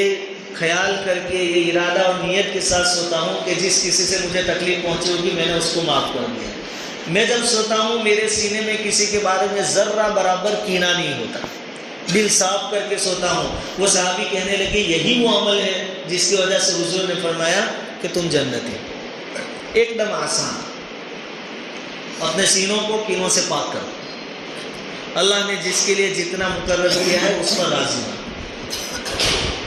خیال کر کے یہ ارادہ اور نیت کے ساتھ سوتا ہوں کہ جس کسی سے مجھے تکلیف پہنچی ہوگی میں نے اس کو معاف کر دیا۔ میں جب سوتا ہوں میرے سینے میں کسی کے بارے میں ذرہ برابر کینہ نہیں ہوتا، دل صاف کر کے سوتا ہوں۔ وہ صحابی کہنے لگے یہی وہ عمل ہے جس کی وجہ سے حضور نے فرمایا کہ تم جنتی۔ ایک دم آسان، اپنے سینوں کو کینوں سے پاک کرو، اللہ نے جس کے لیے جتنا مقرر کیا ہے اس پر راضی ہو،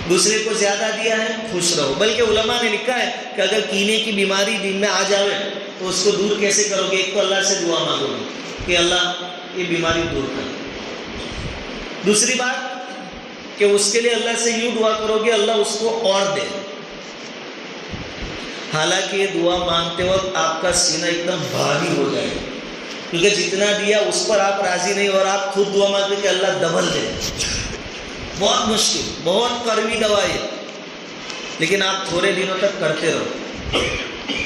دوسرے کو زیادہ دیا ہے خوش رہو۔ بلکہ علماء نے لکھا ہے کہ اگر کینے کی بیماری دل میں آ جائے تو اس کو دور کیسے کرو گے؟ ایک تو اللہ سے دعا مانگو گے کہ اللہ یہ بیماری دور کر، دوسری بات کہ اس کے لیے اللہ سے یوں دعا کرو گے اللہ اس کو اور دے۔ حالانکہ یہ دعا مانگتے وقت آپ کا سینہ ایک دم بھاری ہو جائے گا، کیونکہ جتنا دیا اس پر آپ راضی نہیں اور آپ خود دعا مانگتے کہ اللہ ڈبل دے۔ بہت مشکل، بہت کڑوی دوائی ہے، لیکن آپ تھوڑے دنوں تک کرتے رہو،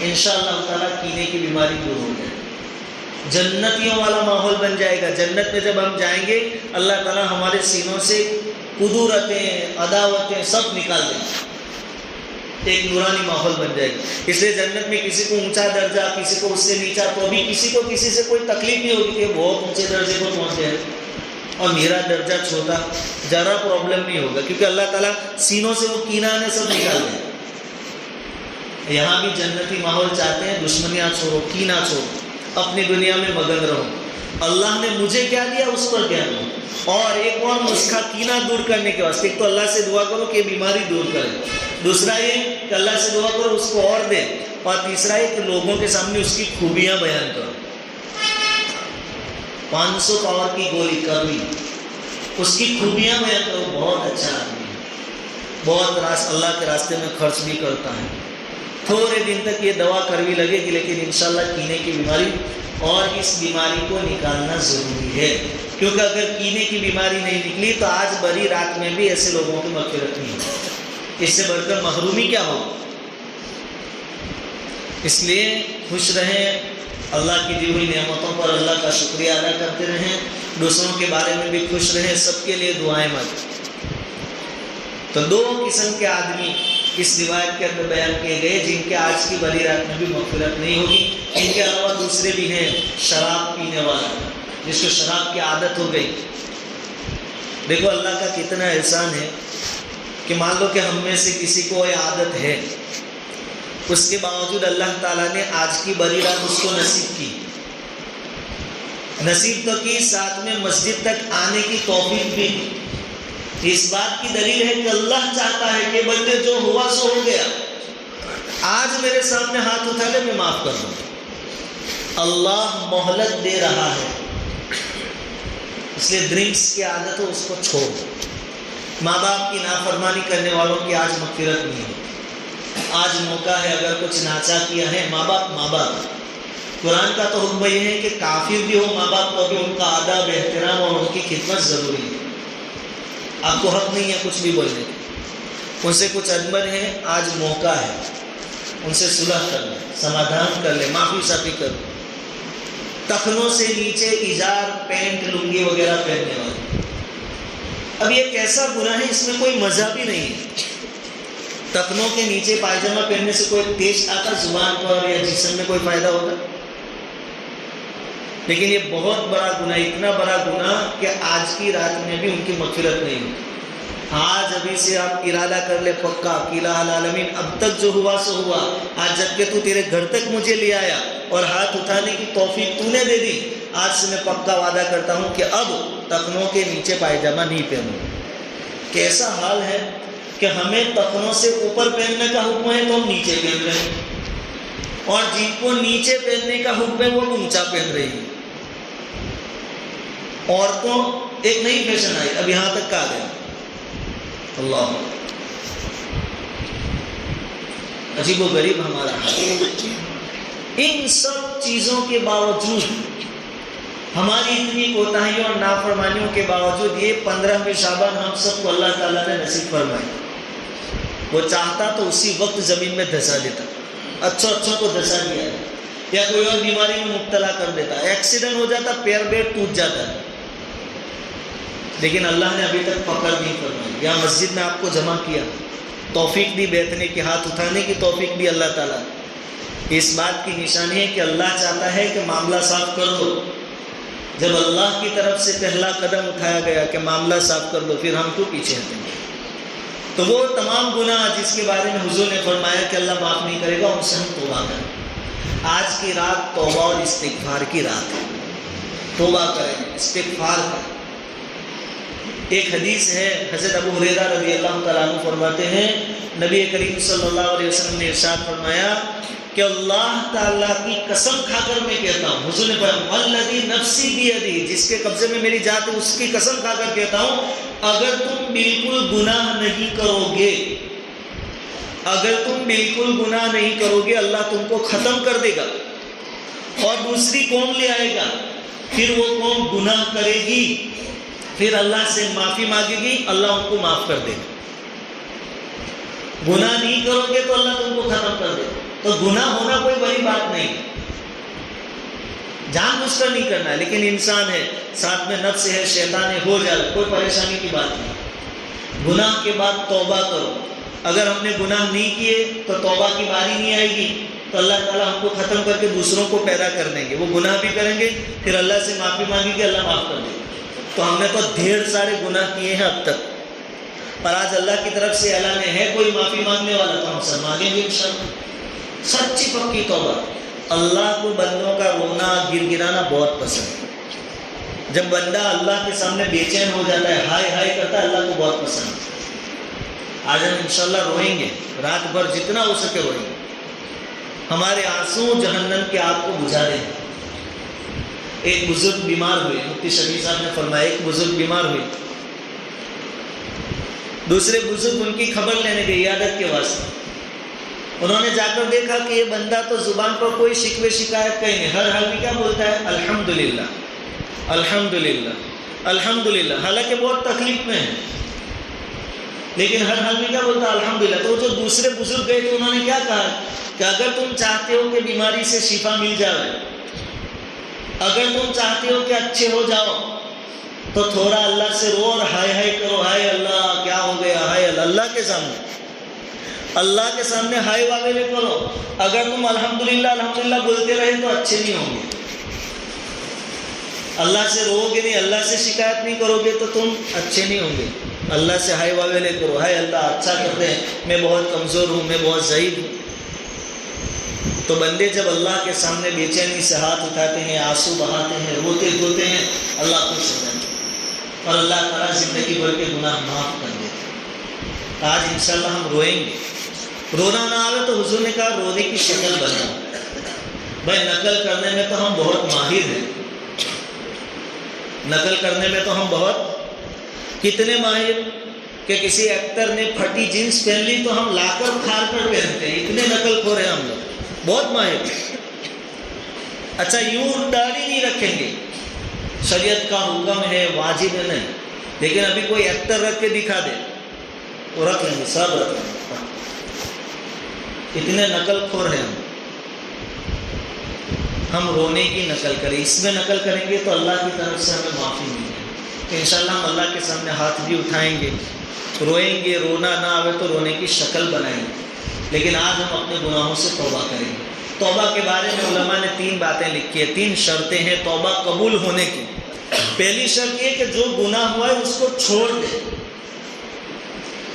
انشاءاللہ تعالیٰ کینے کی بیماری دور ہو جائے، جنتیوں والا ماحول بن جائے گا۔ جنت میں جب ہم جائیں گے اللہ تعالیٰ ہمارے سینوں سے کدورتیں، عداوتیں سب نکال دیں گے، ایک نورانی ماحول بن جائے گا۔ اس لیے جنت میں کسی کو اونچا درجہ، کسی کو اس سے نیچا، تو بھی کسی کو کسی سے کوئی تکلیف نہیں ہوگی کہ بہت اونچے درجے پر پہنچے ہیں اور میرا درجہ چھوٹا، ذرا پرابلم نہیں ہوگا، کیونکہ اللہ تعالیٰ سینوں سے وہ کینہ نے سب نکال دیں۔ یہاں بھی جنتی ماحول چاہتے ہیں، دشمنیاں چھوڑو، کینہ چھوڑو، اپنی دنیا میں مگن رہو، اللہ نے مجھے کیا دیا اس پر کیا دوں۔ اور ایک اور نسخہ کینہ دور کرنے کے واسطے، ایک تو اللہ سے دعا کرو کہ بیماری دور کرے، دوسرا یہ کہ اللہ سے دعا کرو اس کو اور دے، اور تیسرا یہ کہ لوگوں کے سامنے اس کی خوبیاں بیان کرو۔ 500 پاور کی گولی کبھی اس کی خوبیاں بیان کرو، بہت اچھا آدمی ہے، بہت اللہ کے راستے میں خرچ بھی کرتا ہے، تھوڑے دن تک یہ دوا کڑوی لگے گی لیکن انشاءاللہ کینے کی بیماری، اور اس بیماری کو نکالنا ضروری ہے، کیونکہ اگر کینے کی بیماری نہیں نکلی تو آج بڑی رات میں بھی ایسے لوگوں کی مغفرت نہیں ہے، اس سے بڑھ کر محرومی کیا ہو۔ اس لیے خوش رہیں، اللہ کی دی ہوئی نعمتوں پر اللہ کا شکریہ ادا کرتے رہیں، دوسروں کے بارے میں بھی خوش رہیں، سب کے لیے دعائیں مانگیں۔ تو 2 قسم کے آدمی اس روایت کے اندر بیان کیے گئے جن کے آج کی بڑی رات میں بھی مغفرت نہیں ہوگی۔ ان کے علاوہ دوسرے بھی ہیں، شراب پینے والا جس کو شراب کی عادت ہو گئی۔ دیکھو اللہ کا کتنا احسان ہے کہ مان لو کہ ہم میں سے کسی کو یہ عادت ہے، اس کے باوجود اللہ تعالیٰ نے آج کی بڑی رات اس کو نصیب کی، نصیب تو کی، ساتھ میں مسجد تک آنے کی توفیق بھی۔ اس بات کی دلیل ہے کہ اللہ چاہتا ہے کہ بندے جو ہوا سو ہو گیا، آج میرے سامنے ہاتھ اٹھا لے میں معاف کر دوں۔ اللہ مہلت دے رہا ہے، اس لیے ڈرنکس کی عادت ہو اس کو چھوڑ۔ ماں باپ کی نافرمانی کرنے والوں کی آج مغفرت نہیں ہے، آج موقع ہے، اگر کچھ ناچا کیا ہے ماں باپ، قرآن کا تو حکم یہ ہے کہ کافر بھی ہو ماں باپ کو بھی ان کا آداب، احترام اور ان کی خدمت ضروری ہے۔ آپ کو حق نہیں ہے کچھ بھی بولنے کا، ان سے کچھ ادبن ہے، آج موقع ہے، ان سے صلح کر لیں، سمادھان کر لیں، معافی صافی کر لیں۔ ٹخنوں سے نیچے ایزار، پینٹ، لنگی وغیرہ پہننے والے، اب یہ کیسا گناہ ہے، اس میں کوئی مزہ بھی نہیں ہے۔ ٹخنوں کے نیچے پائجامہ پہننے سے کوئی ٹیسٹ آتا زبان پر یا جسم میں کوئی فائدہ ہوتا؟ لیکن یہ بہت بڑا گناہ، اتنا بڑا گناہ کہ آج کی رات میں بھی ان کی مغفرت نہیں ہوتی۔ آج ابھی سے آپ ارادہ کر لے پکا کہ الہ العالمین اب تک جو ہوا سو ہوا، آج جب کہ تو تیرے گھر تک مجھے لے آیا اور ہاتھ اٹھانے کی توفیق تو نے دے دی، آج سے میں پکا وعدہ کرتا ہوں کہ اب ٹخنوں کے نیچے پائجامہ نہیں پہنوں۔ کیسا حال ہے کہ ہمیں ٹخنوں سے اوپر پہننے کا حکم ہے تو ہم نیچے پہن رہے ہیں، اور جن کو نیچے پہننے کا حکم ہے وہ اونچا پہن رہی ہیں۔ عورتوں ایک نئی فیشن آئی، اب یہاں تک آ گیا، اللہ عجیب و غریب ہمارا حال۔ ان سب چیزوں کے باوجود، ہماری اتنی کوتاہیوں اور نافرمانیوں کے باوجود، یہ 15ویں شعبان ہم سب کو اللہ تعالیٰ نے نصیب فرمائی۔ وہ چاہتا تو اسی وقت زمین میں دھسا دیتا، اچھوں کو دھسا دیا ہے یا کوئی اور بیماری میں مبتلا کر دیتا ہے, ایکسیڈنٹ ہو جاتا, پیر بیٹ ٹوٹ جاتا ہے, لیکن اللہ نے ابھی تک پکڑ نہیں فرمائی. یا مسجد میں آپ کو جمع کیا, توفیق دی بیٹھنے کی, ہاتھ اٹھانے کی توفیق دی اللہ تعالیٰ. اس بات کی نشانی ہے کہ اللہ چاہتا ہے کہ معاملہ صاف کر دو. جب اللہ کی طرف سے پہلا قدم اٹھایا گیا کہ معاملہ صاف کر دو, پھر ہم کیوں پیچھے ہٹیں گے؟ تو وہ تمام گناہ جس کے بارے میں حضور نے فرمایا کہ اللہ معاف نہیں کرے گا, ان سے ہم توبہ کریں. آج کی رات توبہ اور استغفار کی رات ہے. توبہ کریں, استغفار کریں. ایک حدیث ہے, حضرت ابو ہریرہ رضی اللہ تعالیٰ عنہ فرماتے ہیں نبی کریم صلی اللہ علیہ وسلم نے ارشاد فرمایا کہ اللہ تعالیٰ کی قسم کھا کر میں کہتا ہوں, حضور نے فرمایا والذی نفسی بیدی, جس کے قبضے میں میری ذات ہے اس کی قسم کھا کر کہتا ہوں, اگر تم بالکل گناہ نہیں کرو گے, اگر تم بالکل گناہ نہیں کرو گے, اللہ تم کو ختم کر دے گا اور دوسری قوم لے آئے گا. پھر وہ قوم گناہ کرے گی, پھر اللہ سے معافی مانگے گی, اللہ ان کو معاف کر دے گا. گناہ نہیں کرو گے تو اللہ تم کو ختم کر دے گا. تو گناہ ہونا کوئی بڑی بات نہیں, جان بوجھ کر نہیں کرنا ہے, لیکن انسان ہے, ساتھ میں نفس ہے, شیطان ہے, ہو جائے, کوئی پریشانی کی بات نہیں. گناہ کے بعد توبہ کرو. اگر ہم نے گناہ نہیں کیے تو توبہ کی باری نہیں آئے گی, تو اللہ تعالیٰ ہم کو ختم کر کے دوسروں کو پیدا کر دیں گے. وہ گناہ بھی کریں گے, پھر اللہ سے معافی مانگیں گے, اللہ معاف کر دے گا. تو ہم نے تو ڈھیر سارے گناہ کیے ہیں اب تک, پر آج اللہ کی طرف سے اعلان ہے کوئی معافی مانگنے والا تو ہم سب مانگیں گے انشاءاللہ. سچی پکی توبہ. اللہ کو بندوں کا رونا گر گرانا بہت پسند ہے. جب بندہ اللہ کے سامنے بے چین ہو جاتا ہے, ہائے ہائے کرتا ہے, اللہ کو بہت پسند ہے. آج ہم انشاءاللہ روئیں گے, رات بھر جتنا ہو سکے روئیں گے. ہمارے آنسو جہنم کی آگ کو بجھا دیں. ایک بزرگ بیمار ہوئے, مفتی شفیع صاحب نے فرمایا ایک بزرگ بیمار ہوئے, دوسرے بزرگ ان کی خبر لینے گئے عیادت کے واسطے. انہوں نے جا کر دیکھا کہ یہ بندہ تو زبان پر کوئی شکوے شکایت کہیں نہیں, ہر حال میں کیا بولتا ہے, الحمدللہ الحمدللہ الحمدللہ, حالانکہ بہت تکلیف میں ہے, لیکن ہر حال میں کیا بولتا ہے, الحمدللہ. تو جو دوسرے بزرگ گئے تو انہوں نے کیا کہا کہ اگر تم چاہتے ہو کہ بیماری سے شفا مل جائے, اگر تم چاہتے ہو کہ اچھے ہو جاؤ, تو تھوڑا اللہ سے رو اور ہائے ہائے کرو, ہائے اللہ کیا ہو گیا, ہائے اللہ. اللہ کے سامنے, اللہ کے سامنے ہائے واویلے کرو. اگر تم الحمدللہ الحمدللہ بولتے رہے تو اچھے نہیں ہوں گے. اللہ سے رو گے نہیں, اللہ سے شکایت نہیں کرو گے تو تم اچھے نہیں ہوں گے. اللہ سے ہائے واویلے کرو, ہائے اللہ اچھا کر دیں, میں بہت کمزور ہوں, میں بہت ضعیف ہوں. تو بندے جب اللہ کے سامنے بے چینی سے ہاتھ اٹھاتے ہیں, آنسو بہاتے ہیں, روتے دھوتے ہیں, اللہ خوش ہو جاتے ہیں اور اللہ تعالیٰ زندگی بھر کے گناہ معاف کر دیتے ہیں. آج انشاءاللہ ہم روئیں گے. رونا نہ آئے تو حضور نے کہا رونے کی شکل بناؤ. بھائی نقل کرنے میں تو ہم بہت ماہر ہیں, نقل کرنے میں تو ہم بہت, کتنے ماہر کہ کسی ایکٹر نے پھٹی جینس پہن لی تو ہم لا کر کھار کر پہنتے ہیں, اتنے نقل خور ہیں ہم لوگ, بہت ماہر. اچھا یوں داڑھی نہیں رکھیں گے, شریعت کا حکم ہے, واجب ہے نہیں, لیکن ابھی کوئی ایکٹر رکھ کے دکھا دے وہ رکھ لیں گے, سب رکھ لیں گے. اتنے نقل خور ہیں ہم رونے کی نقل کریں. اس میں نقل کریں گے تو اللہ کی طرف سے ہمیں معافی ملے گی. تو انشاءاللہ ہم اللہ کے سامنے ہاتھ بھی اٹھائیں گے, روئیں گے. رونا نہ آئے تو رونے کی شکل بنائیں گے, لیکن آج ہم اپنے گناہوں سے توبہ کریں گے. توبہ کے بارے میں علماء نے 3 باتیں لکھی ہیں, 3 شرطیں ہیں توبہ قبول ہونے کی. پہلی شرط یہ کہ جو گناہ ہوا ہے اس کو چھوڑ دے.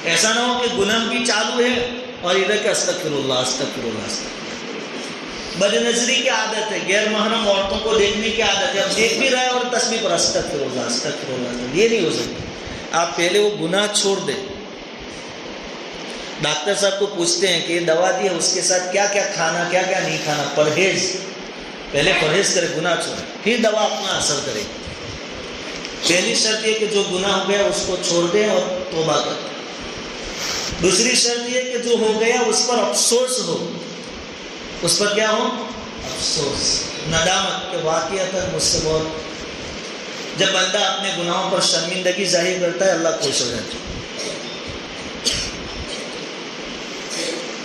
ایسا نہ ہو کہ گناہ بھی چالو ہے اور ادھر کہ استغفر اللہ استغفر اللہ استغفر. بد نظری کی عادت ہے, غیر محرم عورتوں کو دیکھنے کی عادت ہے, اب دیکھ بھی رہا ہے اور تسبیح پر استغفر اللہ استغفر اللہ. یہ نہیں ہو سکتا. آپ پہلے وہ گناہ چھوڑ دیں. ڈاکٹر صاحب کو پوچھتے ہیں کہ یہ دوا دی ہے اس کے ساتھ کیا کیا کھانا کیا کیا نہیں کھانا, پرہیز. پہلے پرہیز کرے, گناہ چھوڑے, پھر دوا اپنا اثر کرے. پہلی شرط یہ کہ جو گناہ ہو گیا اس کو چھوڑ دیں اور توبہ کریں. دوسری شرط یہ کہ جو ہو گیا اس پر افسوس ہو. اس پر کیا ہو, افسوس, ندامت کہ واقعات مجھ سے بہت. جب بندہ اپنے گناہوں پر شرمندگی ظاہر کرتا ہے اللہ خوش ہو جاتا ہے.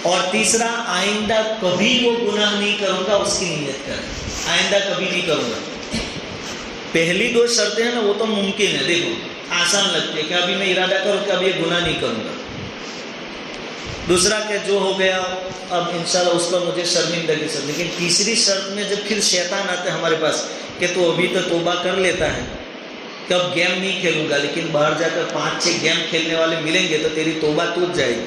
اور تیسرا آئندہ کبھی وہ گناہ نہیں کروں گا، اس کی نیت کریں، آئندہ کبھی نہیں کروں گا۔ پہلی دو شرطیں ہیں نا وہ تو ممکن ہے، دیکھو آسان لگتی ہے کہ ابھی میں ارادہ کروں کہ اب یہ گناہ نہیں کروں گا۔ دوسرا کہ جو ہو گیا اب انشاءاللہ اس پر مجھے شرمندگی سے، لیکن تیسری شرط میں جب پھر شیطان آتا ہے ہمارے پاس کہ تو ابھی تو توبہ کر لیتا ہے کہ اب گیم نہیں کھیلوں گا، لیکن باہر جا کر 5-6 گیم کھیلنے والے ملیں گے تو تیری توبہ ٹوٹ جائے گی،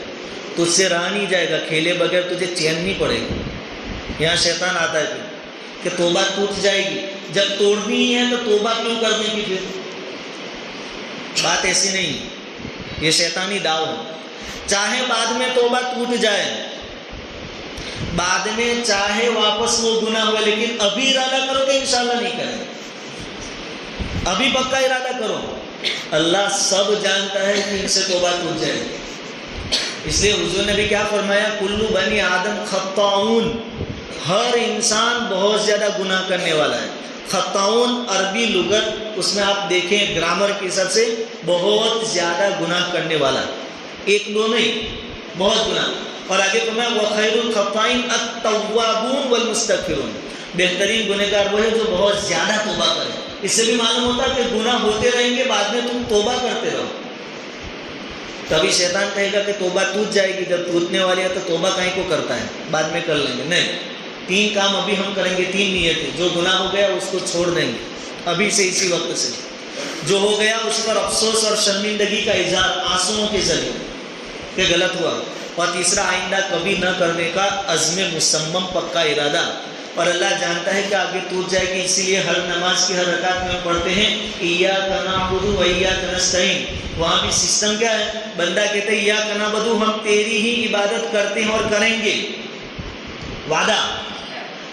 تجھ سے رہا نہیں جائے گا، کھیلے بغیر تجھے چین نہیں پڑے گا۔ یہاں شیطان آتا ہے پھر کہ توبہ ٹوٹ جائے گی، جب توڑنی ہی ہے تو توبہ کیوں کرنے کی؟ پھر بات ایسی نہیں، یہ شیطانی داؤ ہے۔ چاہے بعد میں توبہ ٹوٹ جائے، بعد میں چاہے واپس وہ گناہ ہوئے، لیکن ابھی ارادہ کرو کہ انشاءاللہ نہیں کریں، ابھی پکا ارادہ کرو، اللہ سب جانتا ہے کہ ان سے توبہ ٹوٹ جائے گی۔ اس لیے حضور نے بھی کیا فرمایا، کلو بنی آدم خطاؤن، ہر انسان بہت زیادہ گناہ کرنے والا ہے۔ خطاؤن عربی لغت، اس میں آپ دیکھیں گرامر کے حساب سے بہت زیادہ گناہ کرنے والا، ایک دو نہیں، بہت گناہ۔ اور آگے فرمایا وخیر الخطائین التوابون والمستغفرون، بہترین گنہگار وہ ہے جو بہت زیادہ توبہ کرے۔ اس سے بھی معلوم ہوتا ہے کہ گناہ ہوتے رہیں گے، بعد میں تم توبہ کرتے رہو۔ تبھی شیطان کہے گا کہ توبہ ٹوٹ جائے گی، جب ٹوٹنے والی ہے تو توبہ کہیں کو کرتا ہے، بعد میں کر لیں گے۔ نہیں، 3 کام ابھی ہم کریں گے، 3 نیتیں، جو گناہ ہو گیا اس کو چھوڑ دیں گے ابھی سے، اسی وقت سے، جو ہو گیا اس پر افسوس اور شرمندگی کا اظہار آنسوؤں کے ذریعے کہ غلط ہوا، اور تیسرا آئندہ کبھی نہ کرنے کا عزم مصمم، پکا ارادہ۔ اور اللہ جانتا ہے کہ آگے ٹوٹ جائے گی، اسی لیے ہر نماز کی ہر رکعت میں ہم پڑھتے ہیں ایاک نعبد و ایاک نستعین۔ وہاں بھی سسٹم کیا ہے، بندہ کہتے ہیں ایاک نعبد، ہم تیری ہی عبادت کرتے ہیں اور کریں گے، وعدہ،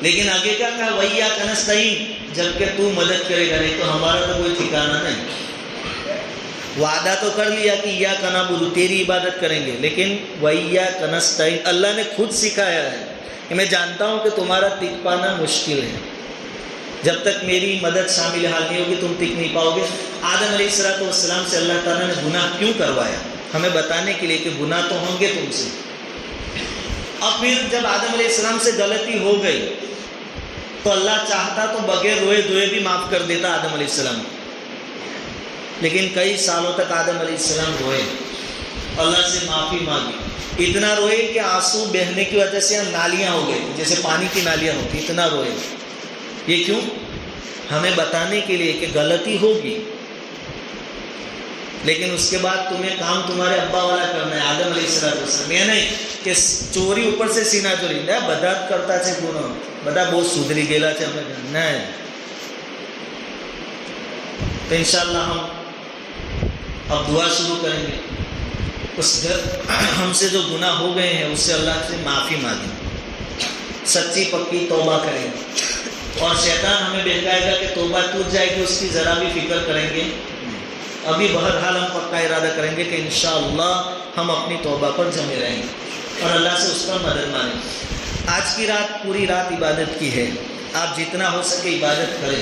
لیکن آگے کیا کہا، وایاک نستعین، جبکہ تو مدد کرے گا، نہیں تو ہمارا تو کوئی ٹھکانہ نہیں۔ وعدہ تو کر لیا کہ ایاک نعبد، تیری عبادت کریں گے، لیکن وایاک نستعین، اللہ نے خود سکھایا ہے کہ میں جانتا ہوں کہ تمہارا ٹک پانا مشکل ہے، جب تک میری مدد شامل حال نہیں ہوگی تم ٹک نہیں پاؤ گے۔ آدم علیہ السلام سے اللہ تعالیٰ نے گناہ کیوں کروایا؟ ہمیں بتانے کے لیے کہ گناہ تو ہوں گے تم سے۔ اب پھر جب آدم علیہ السلام سے غلطی ہو گئی تو اللہ چاہتا تو بغیر روئے دھوئے بھی معاف کر دیتا آدم علیہ السلام، لیکن کئی سالوں تک آدم علیہ السلام روئے، اللہ سے معافی مانگی، اتنا روئے کہ آنسو بہنے کی وجہ سے نالیاں ہو گئی، جیسے پانی کی نالیاں ہوتی، اتنا روئے۔ یہ کیوں؟ ہمیں بتانے کے لیے کہ غلطی ہوگی، لیکن اس کے بعد تمہیں کام تمہارے ابا والا کرنا ہے، آدم علیہ السلام۔ یہ نہیں کہ چوری اوپر سے سینہ چوری، بدعت کرتا ہے گناہ، بدا بہت سدھری گیلا ہے ہمیں نہیں۔ تو انشاءاللہ ہم اب دعا شروع کریں گے، اس ہم سے جو گناہ ہو گئے ہیں اس سے اللہ سے معافی مانگیں، سچی پکی توبہ کریں گے، اور شیطان ہمیں بہکائے گا کہ توبہ ٹوٹ جائے گی، اس کی ذرا بھی فکر کریں گے۔ ابھی بہرحال ہم پکا ارادہ کریں گے کہ انشاءاللہ ہم اپنی توبہ پر جمے رہیں گے اور اللہ سے اس پر مدد مانیں گے۔ آج کی رات پوری رات عبادت کی ہے، آپ جتنا ہو سکے عبادت کریں،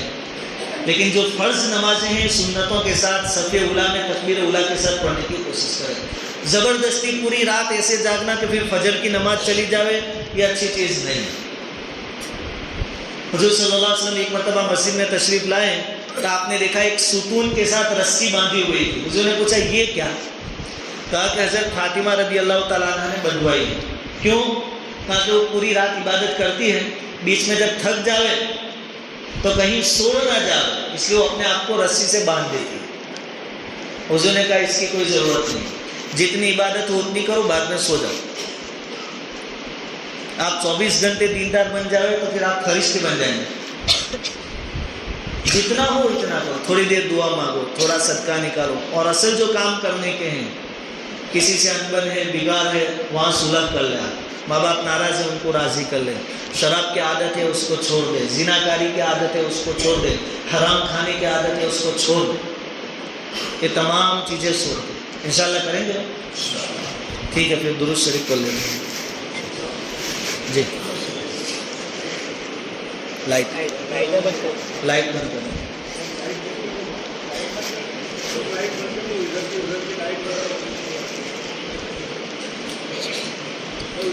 لیکن جو فرض نمازیں ہیں سنتوں کے ساتھ صف اولیٰ میں تکبیر اولیٰ کے ساتھ پڑھنے کی کوشش کریں۔ زبردستی پوری رات ایسے جاگنا کہ پھر فجر کی نماز چلی جائے، یہ اچھی چیز نہیں۔ حضور صلی اللہ علیہ وسلم ایک مرتبہ مسجد میں تشریف لائے تو آپ نے دیکھا ایک ستون کے ساتھ رسی باندھی ہوئی تھی۔ حضور نے پوچھا یہ کیا؟ کہا کہ حضرت فاطمہ رضی اللہ تعالیٰ عنہ نے بندھوائی ہے۔ کیوں؟ کہا کہ وہ پوری رات عبادت کرتی ہے، بیچ میں جب تھک جاوے تو کہیں سو نہ جاوے، اس لیے وہ اپنے آپ کو رسی سے باندھ دیتی ہے۔ حضور نے کہا اس کی کوئی ضرورت نہیں، جتنی عبادت ہو اتنی کرو، بعد میں سو جاؤ۔ آپ 24 گھنٹے دیندار بن جاوے تو پھر آپ فرشتے بن جائیں گے۔ جتنا ہو اتنا کرو، تھوڑی دیر دعا مانگو، تھوڑا صدقہ نکالو، اور اصل جو کام کرنے کے ہیں، کسی سے انبن ہے، بگاڑ ہے، وہاں صلح کر لیں، ماں باپ ناراض ہے ان کو راضی کر لیں، شراب کی عادت ہے اس کو چھوڑ دیں، زنا کاری کی عادت ہے اس کو چھوڑ دیں، حرام کھانے کی عادت ہے اس کو چھوڑ دیں، یہ تمام چیزیں چھوڑ دیں۔ انشاءاللہ کریں گے؟ ٹھیک ہے، پھر درود شریف کر لیں گے۔ جی لائٹ بند کریں۔ بسم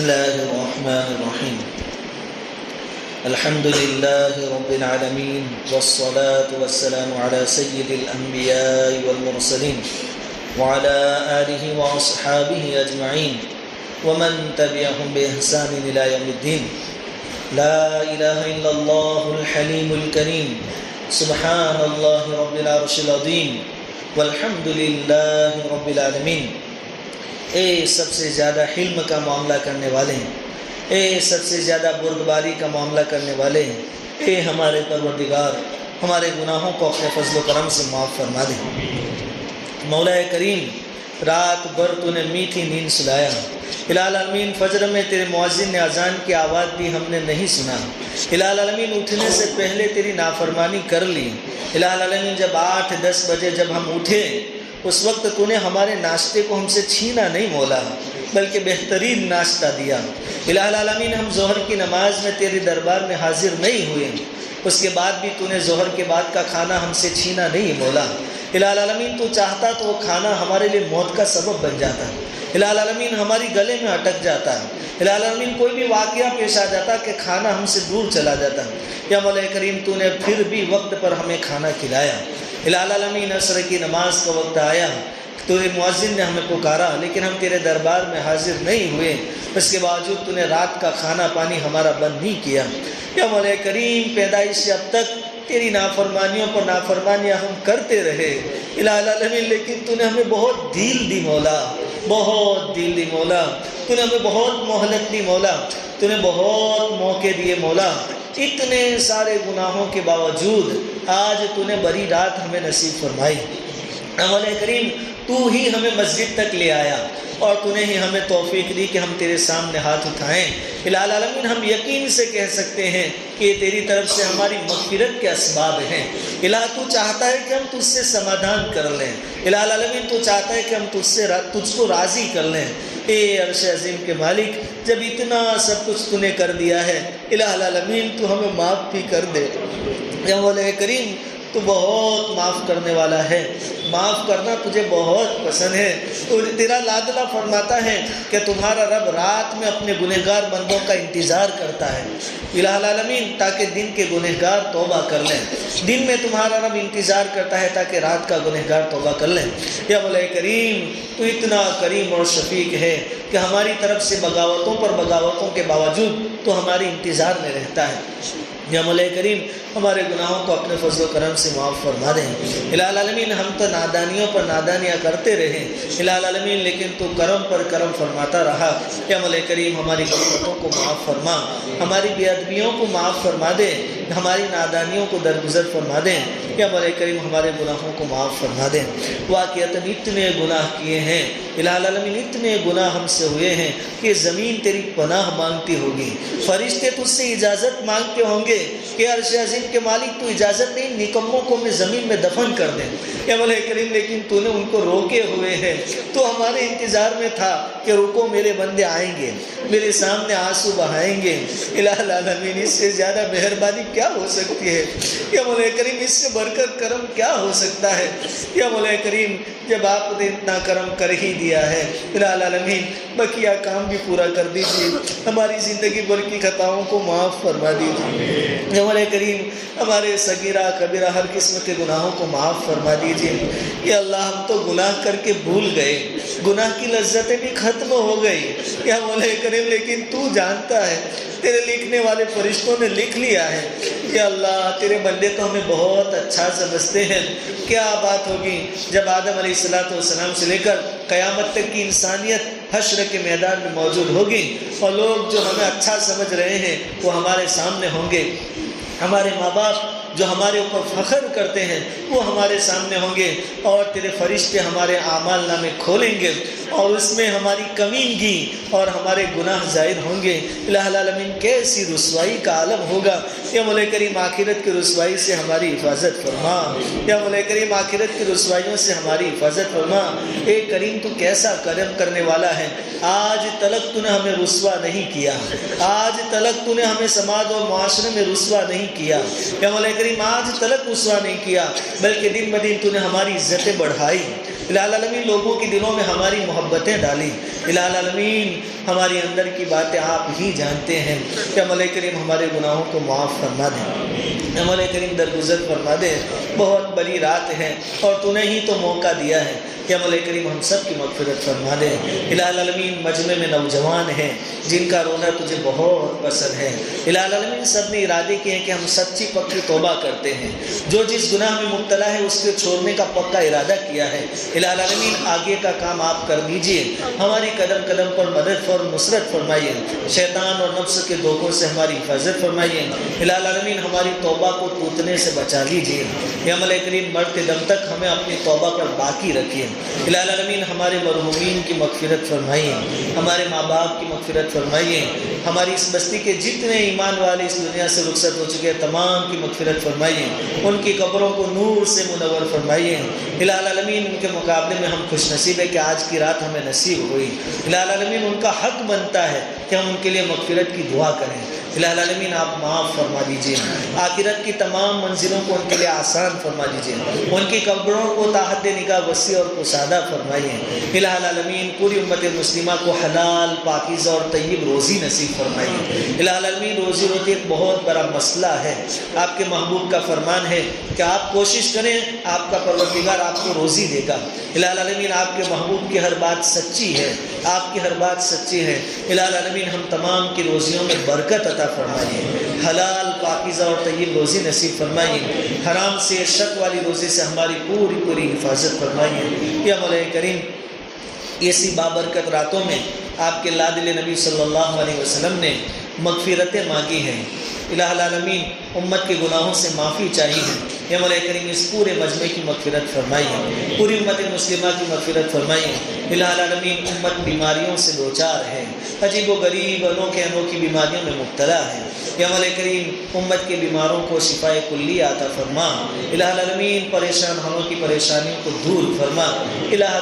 الله الرحمن الرحيم الحمد لله رب العالمين والصلاة والسلام على سيد الأنبياء والمرسلين وعلى آله وأصحابه أجمعين ومن تبعهم بإحسان إلى يوم الدين لا إله إلا الله الحليم الكريم سبحان الله رب العرش العظيم والحمد لله رب العالمين. اے سب سے زیادہ حلم کا معاملہ کرنے والے ہیں، اے سب سے زیادہ بردباری کا معاملہ کرنے والے ہیں، اے ہمارے پروردگار ہمارے گناہوں کو اپنے فضل و کرم سے معاف فرما دے. مولا کریم رات بھر تو نے میٹھی نیند سلایا، الہ العالمین فجر میں تیرے مؤذن نے اذان کی آواز دی ہم نے نہیں سنا، الہ العالمین اٹھنے سے پہلے تیری نافرمانی کر لی، الہ العالمین جب 8-10 بجے جب ہم اٹھے اس وقت تو نے ہمارے ناشتے کو ہم سے چھینا نہیں مولا بلکہ بہترین ناشتہ دیا. الہ العالمین ہم ظہر کی نماز میں تیرے دربار میں حاضر نہیں ہوئے، اس کے بعد بھی تو نے ظہر کے بعد کا کھانا ہم سے چھینا نہیں مولا. الہ العالمین تو چاہتا تو وہ کھانا ہمارے لیے موت کا سبب بن جاتا، الہ العالمین ہماری گلے میں اٹک جاتا، الہ العالمین کوئی بھی واقعہ پیش آ جاتا کہ کھانا ہم سے دور چلا جاتا. یا مولا کریم تو نے پھر بھی وقت پر ہمیں کھانا کھلایا. الہ العالمین عصر کی نماز کا وقت آیا، تو مؤذن نے ہمیں پکارا لیکن ہم تیرے دربار میں حاضر نہیں ہوئے، اس کے باوجود تو نے رات کا کھانا پانی ہمارا بند نہیں کیا. یا مولا کریم پیدائش سے اب تک تیری نافرمانیوں پر نافرمانیاں ہم کرتے رہے الہ العالمین، لیکن تو نے ہمیں بہت ڈھیل دی مولا، بہت ڈھیل دی مولا، تو نے ہمیں بہت مہلت دی مولا، تو نے بہت موقع دیے مولا. اتنے سارے گناہوں کے باوجود آج تو نے بڑی رات ہمیں نصیب فرمائی. مولا کریم تو ہی ہمیں مسجد تک لے آیا اور تو نے ہی ہمیں توفیق دی کہ ہم تیرے سامنے ہاتھ اٹھائیں. الہ العالمین ہم یقین سے کہہ سکتے ہیں کہ یہ تیری طرف سے ہماری مغفرت کے اسباب ہیں. الہ تو چاہتا ہے کہ ہم تجھ سے سمادھان کر لیں، الہ العالمین تو چاہتا ہے کہ ہم تجھ کو راضی کر لیں. اے عرش عظیم کے مالک جب اتنا سب کچھ تو نے کر دیا ہے الہ العالمین تو ہمیں معاف بھی کر دے. یا مولا کریم تو بہت معاف کرنے والا ہے، معاف کرنا تجھے بہت پسند ہے. تیرا لادلہ فرماتا ہے کہ تمہارا رب رات میں اپنے گنہگار بندوں کا انتظار کرتا ہے الہ العالمین تاکہ دن کے گنہگار توبہ کر لیں. دن میں تمہارا رب انتظار کرتا ہے تاکہ رات کا گنہگار توبہ کر لیں. یا مولا کریم تو اتنا کریم اور شفیق ہے کہ ہماری طرف سے بغاوتوں پر بغاوتوں کے باوجود تو ہماری انتظار میں رہتا ہے. یا مولا کریم ہمارے گناہوں کو اپنے فضل و کرم سے معاف فرما دیں. الہ العالمین ہم تو نادانیوں پر نادانیاں کرتے رہے الہ العالمین، لیکن تو کرم پر کرم فرماتا رہا. یا مولا کریم ہماری غلطیوں کو معاف فرما، ہماری بے ادبیوں کو معاف فرما دے، ہماری نادانیوں کو درگزر فرما دیں. یا مولا کریم ہمارے گناہوں کو معاف فرما دیں. واقعتاً اتنے گناہ کیے ہیں الہ العالمین، اتنے گناہ ہم سے ہوئے ہیں کہ زمین تیری پناہ مانگتی ہوگی، فرشتے تجھ سے اجازت مانگتے ہوں گے کہ عرش عظیم کے مالک تو اجازت نہیں، نکموں کو میں زمین میں دفن کر دیں. یا مولا کریم لیکن تو نے ان کو روکے ہوئے ہیں، تو ہمارے انتظار میں تھا کہ رکو میرے بندے آئیں گے، میرے سامنے آنسو بہائیں گے. الہ العالمین اس سے زیادہ مہربانی کیا ہو سکتی ہے؟ یا مولا کریم اس سے بڑھ کر کرم کیا ہو سکتا ہے؟ یا مولا کریم جب آپ نے اتنا کرم کر ہی دیا ہے الہ العالمین بقیہ کام بھی پورا کر دیجیے، ہماری زندگی بھر کی خطاؤں کو معاف فرما دیجیے. یا مولا کریم ہمارے صغیرہ کبیرہ ہر قسم کے گناہوں کو معاف فرما دیجیے. یا اللہ ہم تو گناہ کر کے بھول گئے، گناہ کی لذتیں بھی ختم ہو گئی. یا مولا کریم لیکن تو جانتا ہے، تیرے لکھنے والے فرشتوں نے لکھ لیا ہے. یا اللہ تیرے بندے تو ہمیں بہت اچھا سمجھتے ہیں. کیا بات ہوگی جب آدم علیہ السلام سے لے کر قیامت تک کی انسانیت حشر کے میدان میں موجود ہوگی اور لوگ جو ہمیں اچھا سمجھ رہے ہیں وہ ہمارے سامنے ہوں گے، ہمارے ماں باپ جو ہمارے اوپر فخر کرتے ہیں وہ ہمارے سامنے ہوں گے، اور تیرے فرشتے ہمارے اعمال نامے کھولیں گے اور اس میں ہماری کمینگی اور ہمارے گناہ ظاہر ہوں گے، الہ العالمین کیسی رسوائی کا عالم ہوگا۔ یا مولا کریم آخرت کی رسوائی سے ہماری حفاظت فرما، یا مولا کریم آخرت کی رسوائیوں سے ہماری حفاظت فرما۔ اے کریم تو کیسا کرم کرنے والا ہے، آج تلک تو نے ہمیں رسوا نہیں کیا، آج تلک تو نے ہمیں سماج اور معاشرے میں رسوا نہیں کیا، یا مولا کریم آج تلک رسوا نہیں کیا، بلکہ دن بدن تو نے ہماری عزتیں بڑھائی۔ الہ العالمین لوگوں کے دلوں میں ہماری محبتیں ڈالی۔ الہ العالمین ہماری اندر کی باتیں آپ ہی جانتے ہیں، کہ مولا کریم ہمارے گناہوں کو معاف فرما دیں، مولا کریم درگزر فرما دیں۔ بہت بڑی رات ہے اور تو نے ہی تو موقع دیا ہے، کہ مولا کریم ہم سب کی مغفرت فرما دے۔ الہ العالمین مجمع میں نوجوان ہیں جن کا رونا تجھے بہت پسند ہے، الہ العالمین سب نے ارادے کیے ہیں کہ ہم سچی پکی توبہ کرتے ہیں، جو جس گناہ میں مبتلا ہے اس کے چھوڑنے کا پکا ارادہ کیا ہے۔ الہ العالمین آگے کا کام آپ کر دیجئے، ہماری قدم قدم پر مدد اور نصرت فرمائیے، شیطان اور نفس کے دھوکوں سے ہماری حفاظت فرمائیے۔ الہ العالمین ہماری توبہ کو ٹوٹنے سے بچا لیجئے، یا مولا کریم مرتے دم تک ہمیں اپنی توبہ پر باقی رکھیے۔ الہ العالمین ہمارے مرحومین کی مغفرت فرمائیے، ہمارے ماں باپ کی مغفرت فرمائیے، ہماری اس بستی کے جتنے ایمان والے اس دنیا سے رخصت ہو چکے تمام کی مغفرت فرمائیے، ان کی قبروں کو نور سے منور فرمائیے۔ الہ العالمین ان کے مقابلے میں ہم خوش نصیب ہے کہ آج کی رات ہمیں نصیب ہوئی۔ الہ العالمین ان کا حق بنتا ہے کہ ہم ان کے لیے مغفرت کی دعا کریں۔ الہ العالمین آپ معاف فرما دیجئے، آخرت کی تمام منزلوں کو ان کے لیے آسان فرما دیجئے، ان کی قبروں کو تحت نگاہ وسیع اور کشادہ فرمائیے۔ الہ العالمین پوری امت مسلمہ کو حلال پاکیزہ اور طیب روزی نصیب فرمائیے۔ الہ العالمین روزی روٹی ایک بہت بڑا مسئلہ ہے، آپ کے محبوب کا فرمان ہے کہ آپ کوشش کریں آپ کا پروردگار آپ کو روزی دے گا۔ الہ العالمین آپ کے محبوب کی ہر بات سچی ہے، آپ کی ہر بات سچی ہے۔ الہ العالمین ہم تمام کی روزیوں میں برکت عطا فرمائیے، حلال پاکیزہ اور طیب روزی نصیب فرمائیے، حرام سے شک والی روزی سے ہماری پوری پوری حفاظت فرمائیے۔ یا مولا کریم ایسی بابرکت راتوں میں آپ کے لادل نبی صلی اللہ علیہ وسلم نے مغفرتیں مانگی ہیں، الہ العالمین امت کے گناہوں سے معافی چاہیے ہے۔ یا مولا کریم اس پورے مجمع کی مغفرت فرمائیے، پوری امت مسلمہ کی مغفرت فرمائیے۔ الہ العالمین امت بیماریوں سے دوچار ہے، عجیب و غریب انوکھے انوکھی بیماریوں میں مبتلا ہے، یا مولا کریم امت کے بیماروں کو شفاء کلی عطا فرما۔ الہ العالمین پریشان ہموں کی پریشانیوں کو دور فرما۔ الہ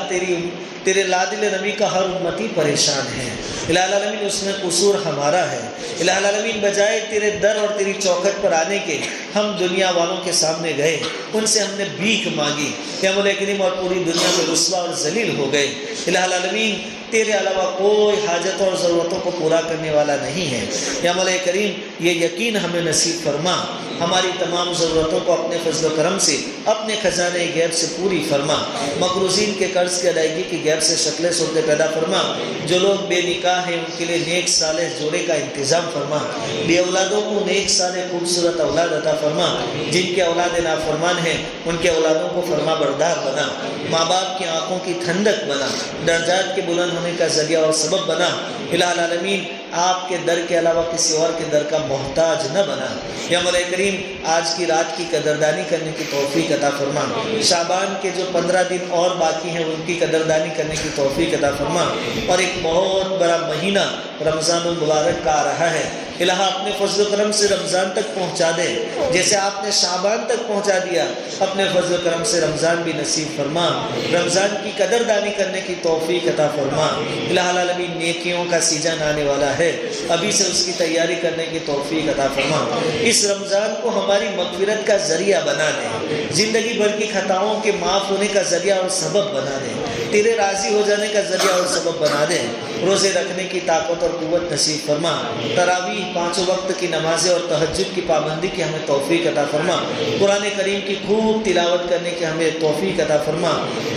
تیرے لادل نبی کا ہر امتی پریشان ہے، الہ العالمین اس میں قصور ہمارا ہے۔ الہ العالمین بجائے تیرے در اور تیری چوکھٹ پر آنے کے ہم دنیا والوں کے سامنے گئے، ان سے ہم نے بھیک مانگی، یا مولا کریم اور پوری دنیا میں رسوا اور ذلیل ہو گئے۔ الہ العالمین تیرے علاوہ کوئی حاجتوں اور ضرورتوں کو پورا کرنے والا نہیں ہے، یا مولا کریم یہ یقین ہمیں نصیب فرما، ہماری تمام ضرورتوں کو اپنے فضل و کرم سے اپنے خزانے غیب سے پوری فرما، مقروضین کے قرض کی ادائیگی کی غیب سے شکلیں صورتیں پیدا فرما، جو لوگ بے نکاح ہیں ان کے لیے نیک صالح جوڑے کا انتظام فرما، بے اولادوں کو نیک صالح خوبصورت اولاد عطا فرما، جن کے اولاد نافرمان ہیں ان کے اولادوں کو فرما بردار بنا، ماں باپ کی آنکھوں کی ٹھنڈک بنا، درجات کے بلند ہونے کا ذریعہ اور سبب بنا۔ الہ العالمین آپ کے در کے علاوہ کسی اور کے در کا محتاج نہ بنا۔ یا مولا کریم آج کی رات کی قدردانی کرنے کی توفیق عطا فرما، شعبان کے جو 15 دن اور باقی ہیں ان کی قدردانی کرنے کی توفیق عطا فرما، اور ایک بہت بڑا مہینہ رمضان المبارک کا آ رہا ہے، الہ اپنے فضل و کرم سے رمضان تک پہنچا دے، جیسے آپ نے شعبان تک پہنچا دیا، اپنے فضل و کرم سے رمضان بھی نصیب فرما، رمضان کی قدردانی کرنے کی توفیق عطا فرما۔ الہ العالمین نیکیوں کا سیزن آنے والا ہے، ابھی سے اس کی تیاری کرنے کی توفیق عطا فرما، اس رمضان کو ہماری مغفرت کا ذریعہ بنا دے، زندگی بھر کی خطاؤں کے معاف ہونے کا ذریعہ اور سبب بنا دے، تیرے راضی ہو جانے کا ذریعہ اور سبب بنا دے، روزے رکھنے کی طاقت اور قوت نصیب فرما، تراویح 5 وقت کی نمازیں اور تہجد کی پابندی کی ہمیں توفیق عطا فرما، قرآن کریم کی خوب تلاوت کرنے کی ہمیں توفیق عطا فرما،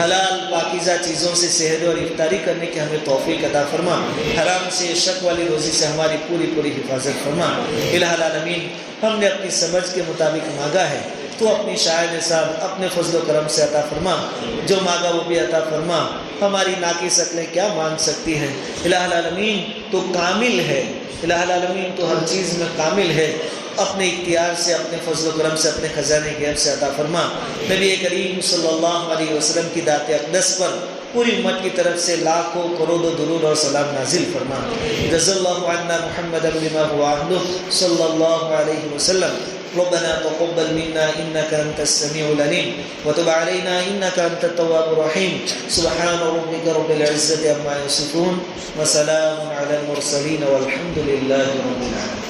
حلال پاکیزہ چیزوں سے سحری اور افطاری کرنے کی ہمیں توفیق عطا فرما، حرام سے شک والی روزی سے ہماری پوری پوری حفاظت فرما۔ الہ العالمین ہم نے اپنی سمجھ کے مطابق مانگا ہے، تو اپنی شاید نصاب اپنے فضل و کرم سے عطا فرما، جو مانگا وہ بھی عطا فرما، ہماری ناقص عقلیں کیا مانگ سکتی ہیں۔ الہ العالمین تو کامل ہے، الہ العالمین تو ہر چیز میں کامل ہے، اپنے اختیار سے اپنے فضل و کرم سے اپنے خزانے غیب سے عطا فرما۔ نبی کریم صلی اللہ علیہ وسلم کی ذات اقدس پر پوری امت کی طرف سے لاکھوں کروڑوں درود اور سلام نازل فرما. جزا اللہ عنا محمدا بما هو اهله صلی اللہ علیہ وسلم. ربنا تقبل منا انك انت السميع العليم وتب علينا انك انت التواب الرحيم. سبحان ربك رب العزة عما يصفون وسلام على المرسلين والحمد لله رب العالمين.